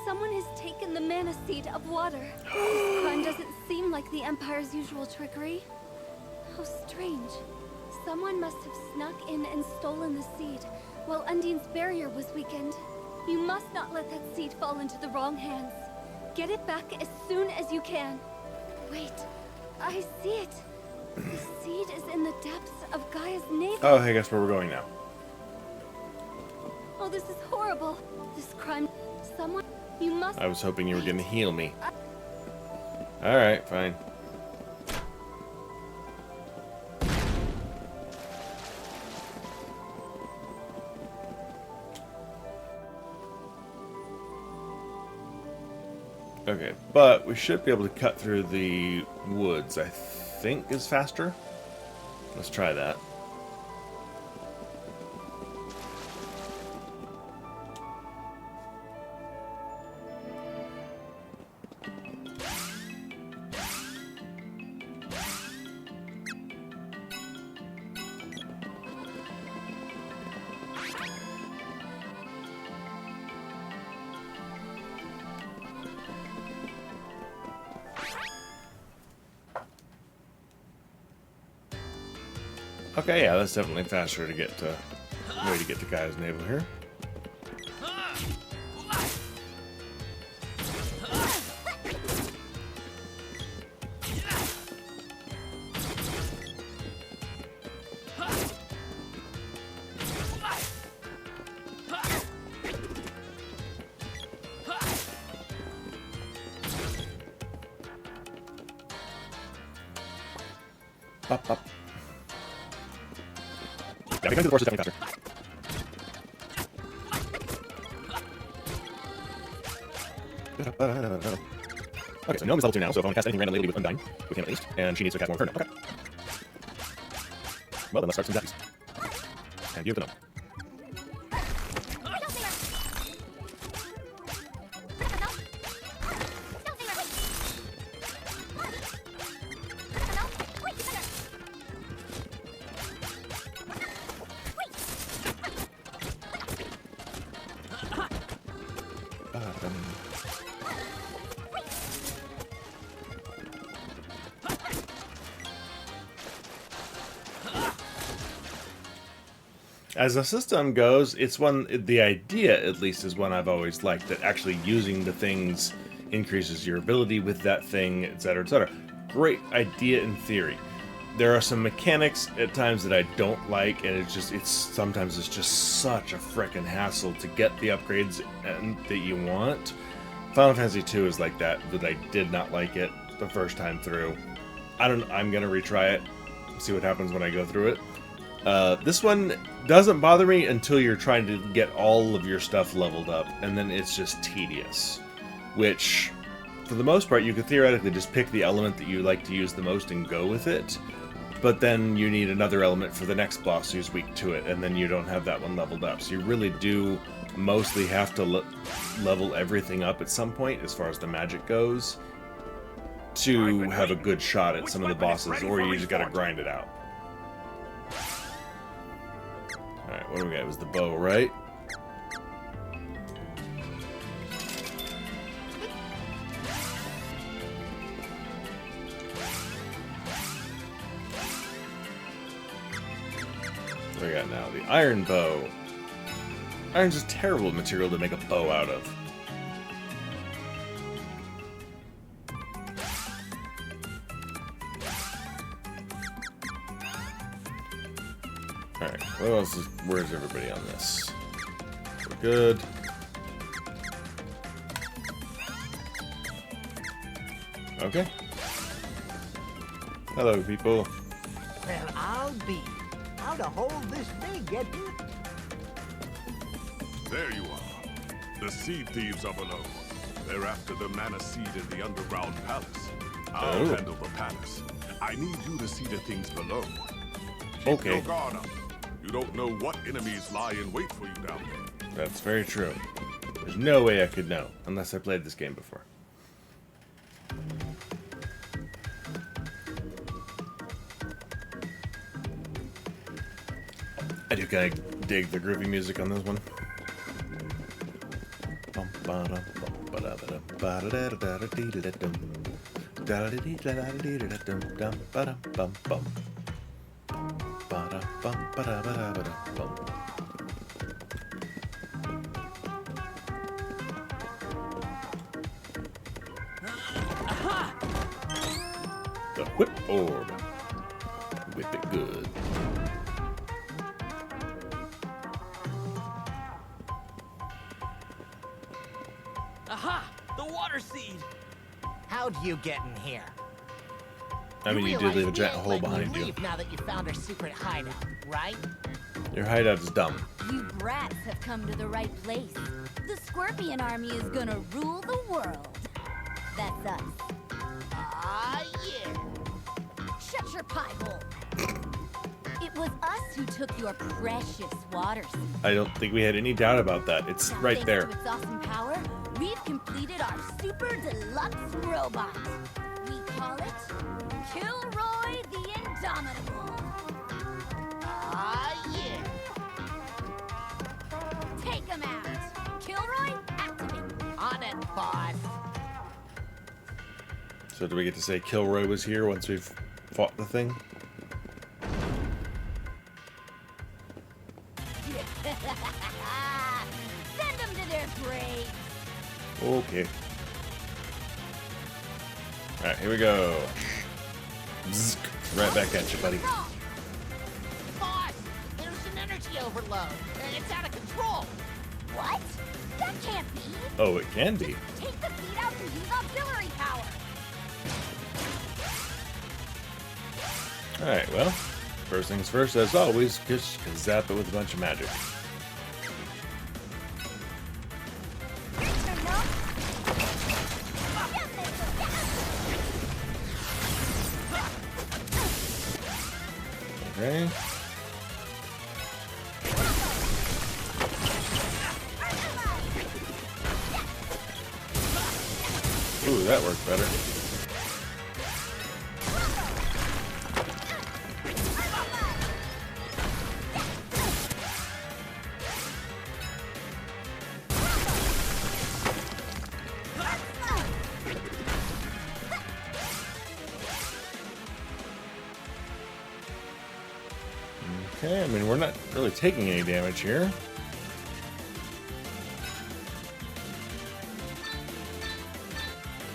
Someone has taken the mana seed of water. This crime doesn't seem like the Empire's usual trickery. How strange. Someone must have snuck in and stolen the seed while Undine's barrier was weakened. You must not let that seed fall into the wrong hands. Get it back as soon as you can. Wait, I see it. The seed is in the depths of Gaia's navel. Oh, hey, guess where we're going now. Oh, this is horrible. This crime... Someone... You must... I was hoping you were going to heal me. Alright, fine. Okay, but we should be able to cut through the woods, I think is faster. Let's try that. Okay, yeah, that's definitely faster to get to way to get to Guy's Navel here. Up, up. Yeah, because the force is definitely faster. Okay, so Gnome is level 2 now, so if I want to cast anything randomly with Undine, with him at least, and she needs to cast more of her. Okay. Well, then let's start some zappies. And you have the Gnome. As a system goes, it's one, the idea at least is one I've always liked, that actually using the things increases your ability with that thing, etc., etc. Great idea in theory. There are some mechanics at times that I don't like, and sometimes it's just such a frickin' hassle to get the upgrades that you want. Final Fantasy II is like that, but I did not like it the first time through. I'm gonna retry it, see what happens when I go through it. This one doesn't bother me until you're trying to get all of your stuff leveled up, and then it's just tedious. Which, for the most part, you could theoretically just pick the element that you like to use the most and go with it, but then you need another element for the next boss who's weak to it, and then you don't have that one leveled up. So you really do mostly have to level everything up at some point, as far as the magic goes, to have a good shot at some of the bosses, or you just gotta grind it out. Alright, what do we got? It was the bow, right? What do we got now? The iron bow. Iron's a terrible material to make a bow out of. Alright, what else is, where's everybody on this? We're good. Okay. Hello, people. Well, I'll be. How to hold this thing, get you? There you are. The seed thieves are below. They're after the mana seed in the underground palace. I'll handle the palace. I need you to see the things below. Keep your guard up. You don't know what enemies lie in wait for you down there. That's very true. There's no way I could know, unless I played this game before. I do kind of dig the groovy music on this one. The whip orb. Whip it good. Aha! The water seed! How'd you get in here? I mean, you did leave a giant hole behind you. Now that you found our secret hideout, right? Your hideout is dumb. You brats have come to the right place. The Scorpion Army is gonna rule the world. That's us. Ah, yeah. Shut your pie hole. It was us who took your precious water seed. I don't think we had any doubt about that. It's Now, right thanks there. to its awesome power, we've completed our super deluxe robot. We call it Kilroy the Indomitable. Ah, yeah. Take him out. Kilroy, activate. On it, boss. So do we get to say Kilroy was here once we've fought the thing? Send them to their grave. Okay. Alright, here we go. Zzz, right back at you, buddy. Boss, there's an energy overload. It's out of control. What? That can't be. Oh, it can be. Take the feed out and use auxiliary power. Alright, well, first things first, as always, just zap it with a bunch of magic. Okay. Ooh, that worked better. Okay, I mean, we're not really taking any damage here.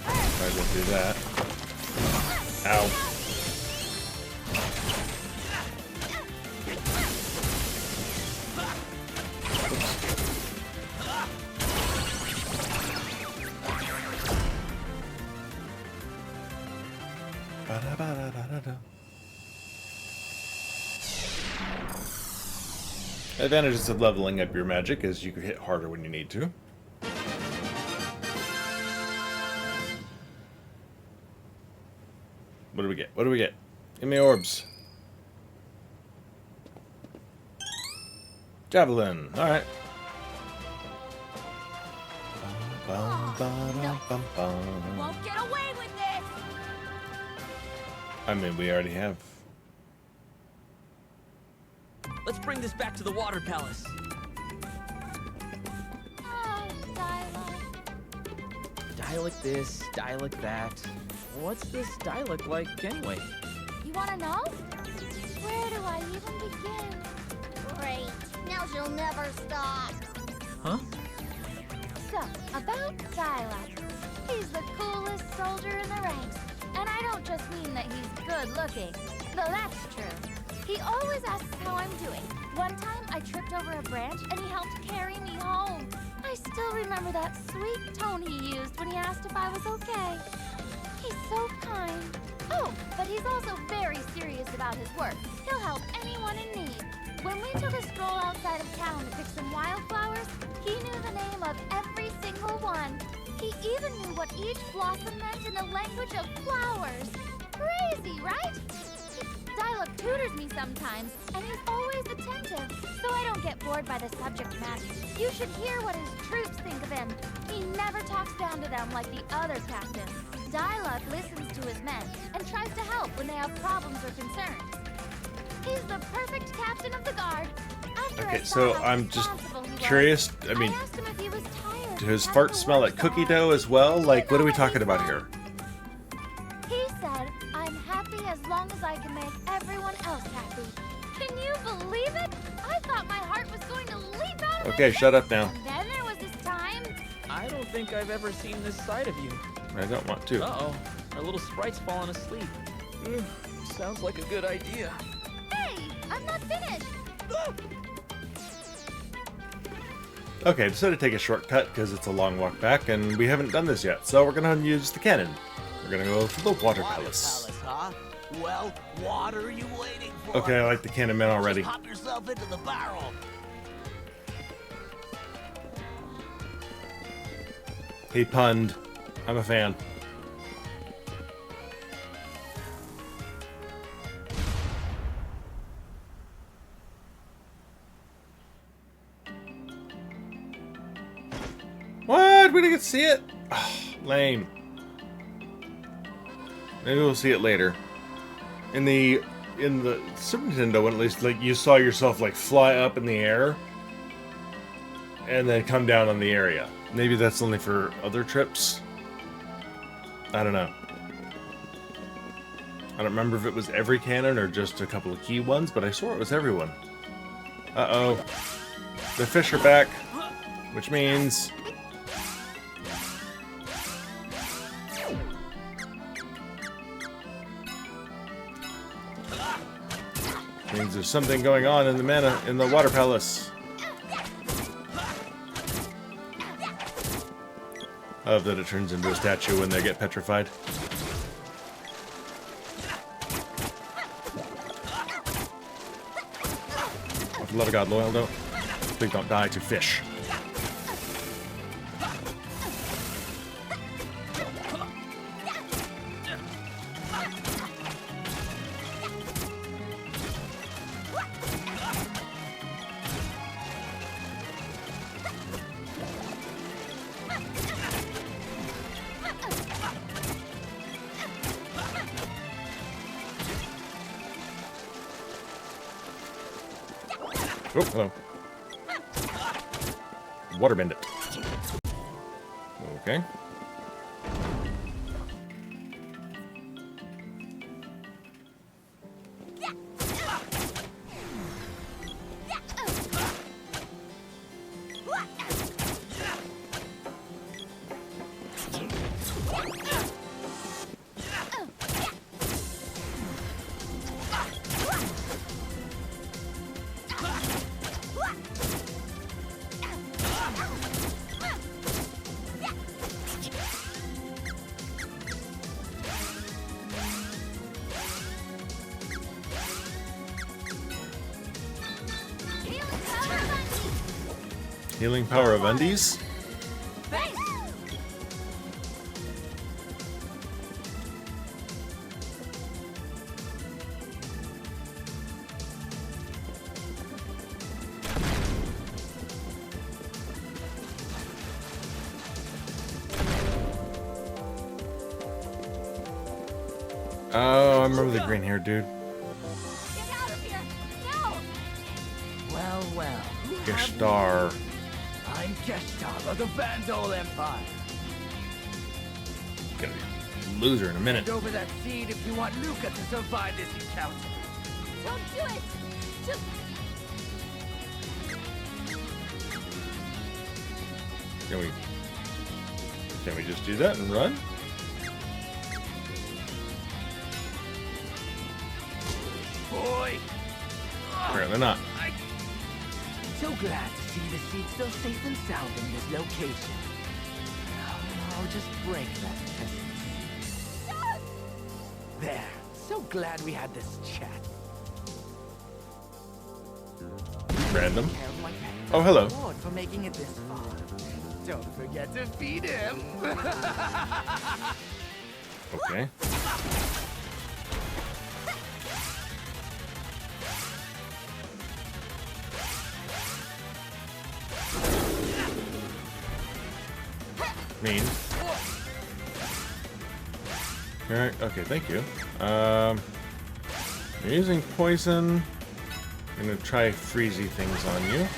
Might as well do that. Ow. Ba-da-ba-da-da-da-da. Advantages of leveling up your magic is you can hit harder when you need to. What do we get? What do we get? Give me orbs. Javelin. Alright. Won't get away with this. I mean, we already have. Let's bring this back to the Water Palace. Oh, dialogue. Dialect this, dialect that. What's this dialect like anyway? You wanna know? Where do I even begin? Great. Now she'll never stop. Huh? So, about dialect. He's the coolest soldier in the ranks. And I don't just mean that he's good looking, though that's true. He always asks how I'm doing. One time I tripped over a branch and he helped carry me home. I still remember that sweet tone he used when he asked if I was okay. He's so kind. Oh, but he's also very serious about his work. He'll help anyone in need. When we took a stroll outside of town to pick some wildflowers, he knew the name of every single one. He even knew what each blossom meant in the language of flowers. Crazy, right? Dialect tutors me sometimes, and he's always attentive, so I don't get bored by the subject matter. You should hear what his troops think of him. He never talks down to them like the other captains. Dialect listens to his men and tries to help when they have problems or concerns. He's the perfect captain of the guard. After Okay, so I'm just curious. I mean, asked him if he was tired. do his farts smell like cookie dough as well? Like, what are we talking about here? He said, I'm happy as long as I can make everyone else happy. Can you believe it? I thought my heart was going to leap out of my Okay, chest. shut up now. And then there was this time. I don't think I've ever seen this side of you. I don't want to. Uh-oh, our little sprite's falling asleep. Sounds like a good idea. Hey, I'm not finished. Okay, decided to take a shortcut because it's a long walk back, and we haven't done this yet. So we're gonna use the cannon. We're gonna go to the Water Palace. Huh? Well, what are you waiting for? Okay, I like the cannon man already. Just pop yourself into the barrel. He punned. I'm a fan. What? We didn't get to see it? Oh, lame. Maybe we'll see it later. In the Super Nintendo one, at least, like, you saw yourself like fly up in the air and then come down on the area. Maybe that's only for other trips. I don't know. I don't remember if it was every cannon or just a couple of key ones, but I swore it was everyone. Uh-oh. The fish are back, which means... means there's something going on in the Water Palace. I love that it turns into a statue when they get petrified. Oh, for the love of God, Loyal, don't. Please don't die to fish. Oh, hello. Waterbend it. Okay. Healing power of undies? Oh, I remember the green hair dude. Get out of here! No! Geshtar. I'm Geshtar of the Vandal Empire. Gonna be a loser in a minute. Hand over that seed if you want Luca to survive this encounter. Don't do it! Just Can we just do that and run? Boy! Apparently not. So glad to see the seed still safe and sound in this location. Now, I'll just break that pessimist. There. So glad we had this chat. Random. Care of my pet. Oh, hello. Reward for making it this far. Don't forget to feed him. Okay. Mean. Alright, okay, thank you. You're using poison. I'm gonna try freezy things on you.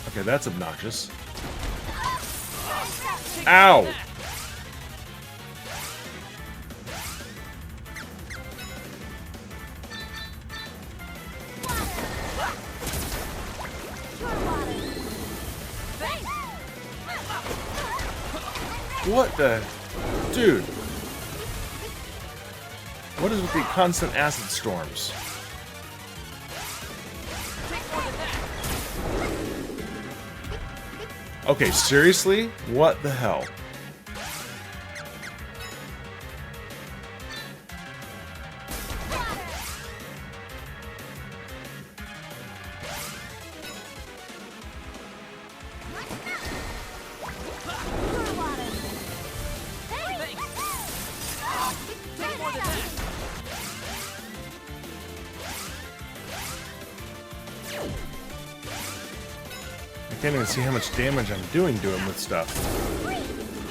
Okay, that's obnoxious. Ow! What the... Dude! What is with the constant acid storms? Okay, seriously? What the hell? I can't even see how much damage I'm doing to him with stuff.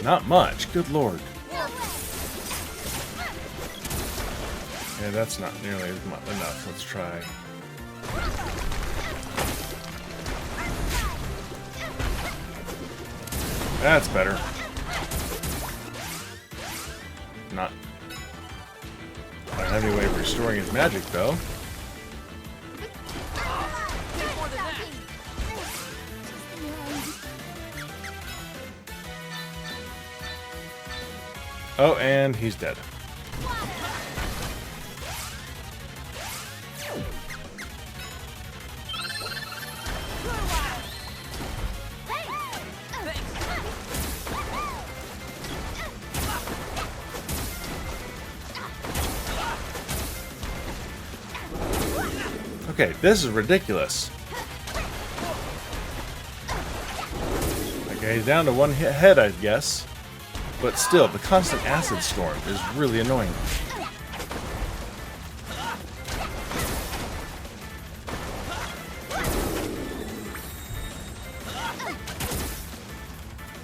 Not much, good lord. Yeah, that's not nearly enough. Let's try. That's better. Not a heavy way of restoring his magic, though. Oh, and he's dead. Okay, this is ridiculous. Okay, he's down to one head, I guess. But still, the constant acid storm is really annoying.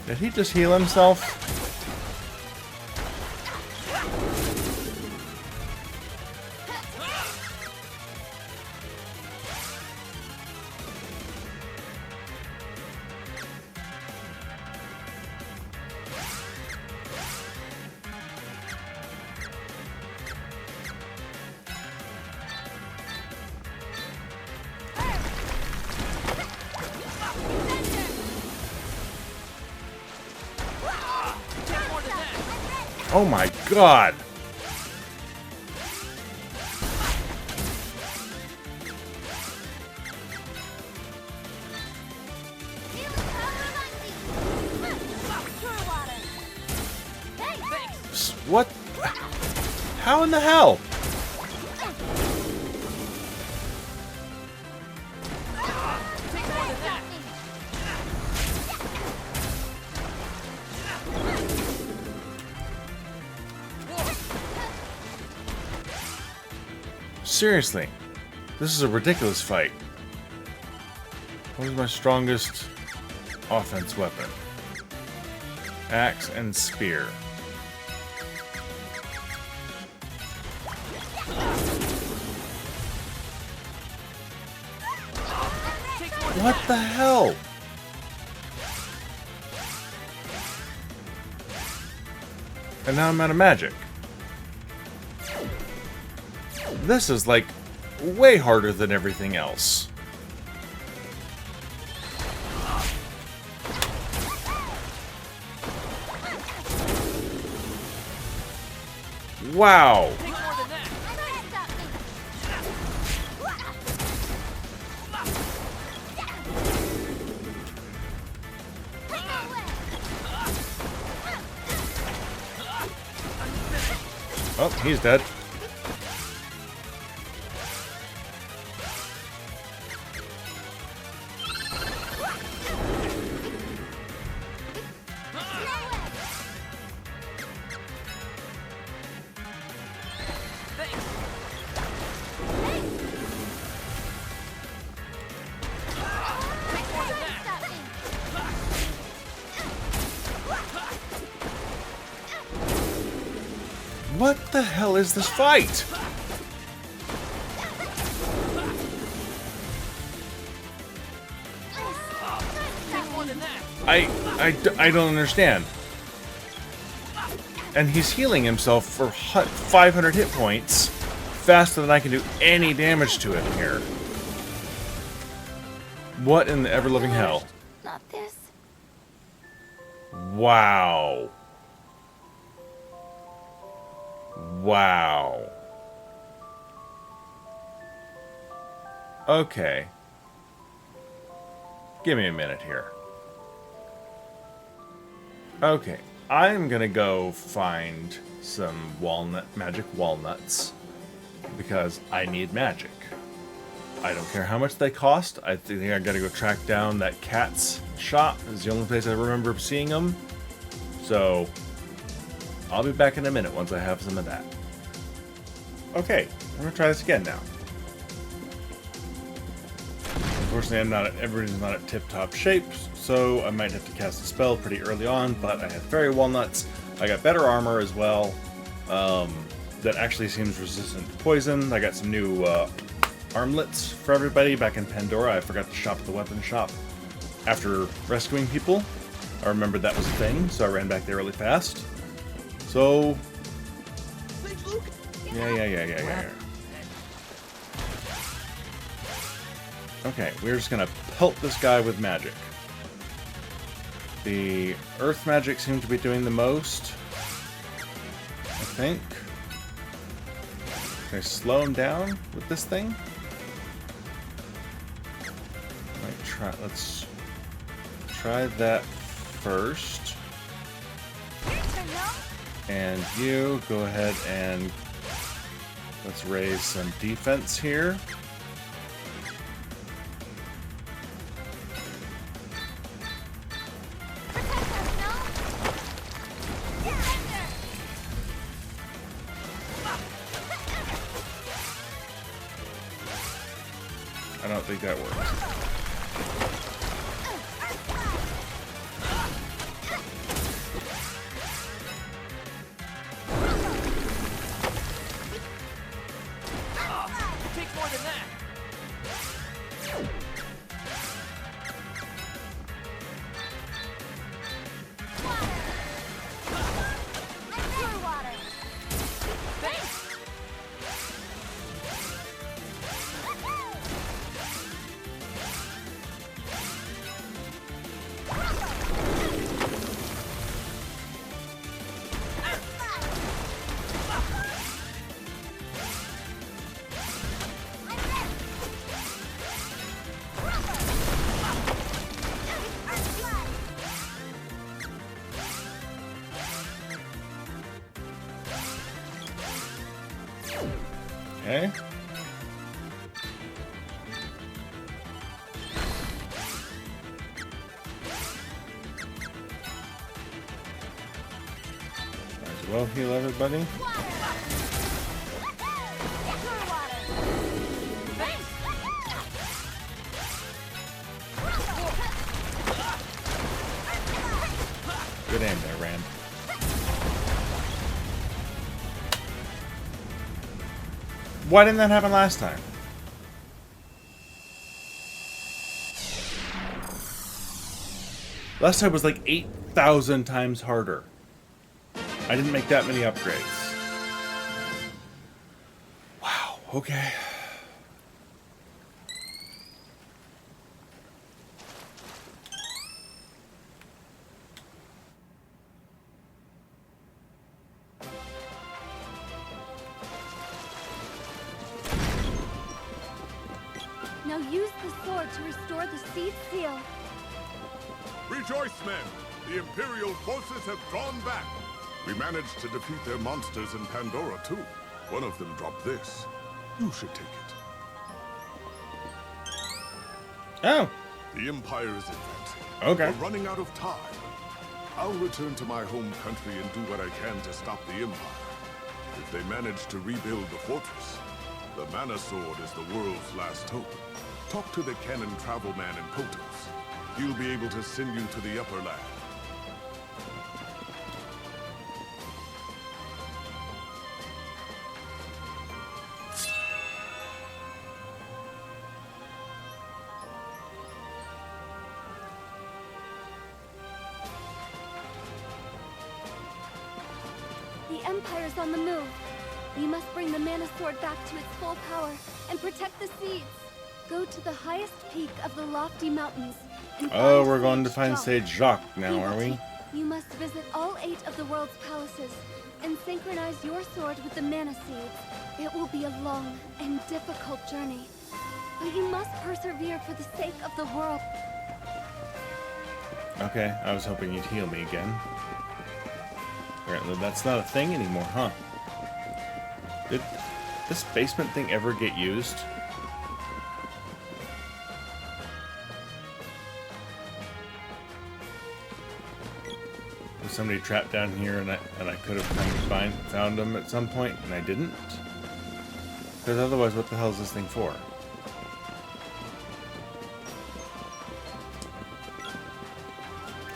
Did he just heal himself? Oh my god! What? How in the hell? Seriously, this is a ridiculous fight. What is my strongest offense weapon? Axe and spear. What the hell? And now I'm out of magic. This is like way harder than everything else. Wow. Oh, he's dead. What the hell is this fight? I don't understand. And he's healing himself for 500 hit points faster than I can do any damage to him here. What in the ever-living hell? Not this. Wow. Wow. Okay. Give me a minute here. Okay, I'm gonna go find some magic walnuts because I need magic. I don't care how much they cost. I think I gotta go track down that cat's shop. It's the only place I remember seeing them. So I'll be back in a minute once I have some of that. Okay, I'm gonna try this again now. Unfortunately, everybody's not at tip-top shape, so I might have to cast a spell pretty early on, but I have fairy walnuts. I got better armor as well, that actually seems resistant to poison. I got some new armlets for everybody back in Pandora. I forgot to shop at the weapon shop after rescuing people. I remembered that was a thing, so I ran back there really fast. So, yeah. Okay, we're just gonna pelt this guy with magic. The earth magic seems to be doing the most, I think. Can I slow him down with this thing? Let's try that first. And you go ahead and let's raise some defense here. I don't think that works. Okay. Might as well heal everybody. Good aim there, Ram. Why didn't that happen last time? Last time was like 8,000 times harder. I didn't make that many upgrades. Wow, okay. Now use the sword to restore the seed seal. Rejoice, men! The Imperial forces have drawn back. We managed to defeat their monsters in Pandora, too. One of them dropped this. You should take it. Oh. The Empire is advancing. Okay. We're running out of time. I'll return to my home country and do what I can to stop the Empire. If they manage to rebuild the fortress, the Mana Sword is the world's last hope. Talk to the Cannon Travel Man in Potos. He'll be able to send you to the Upper Land. The Empire's on the move. We must bring the Mana Sword back to its full power and protect the seeds. Go to the highest peak of the lofty mountains. And Oh, find we're going to Sage find Jacques. Sage Jacques now, are we? You must visit all 8 of the world's palaces and synchronize your sword with the mana seeds. It will be a long and difficult journey, but you must persevere for the sake of the world. Okay, I was hoping you'd heal me again. Apparently that's not a thing anymore, huh? Did this basement thing ever get used? Was somebody trapped down here and I could have come to found them at some point and I didn't? Because otherwise, what the hell is this thing for?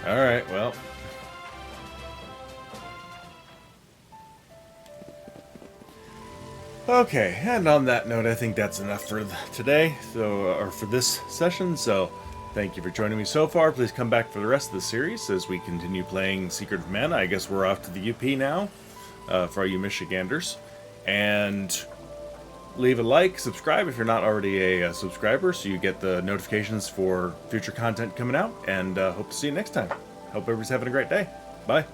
Alright, well. Okay, and on that note, I think that's enough for today, or for this session, so thank you for joining me so far. Please come back for the rest of the series as we continue playing Secret of Mana. I guess we're off to the UP now, for all you Michiganders. And leave a like, subscribe if you're not already a subscriber, so you get the notifications for future content coming out, and hope to see you next time. Hope everybody's having a great day. Bye.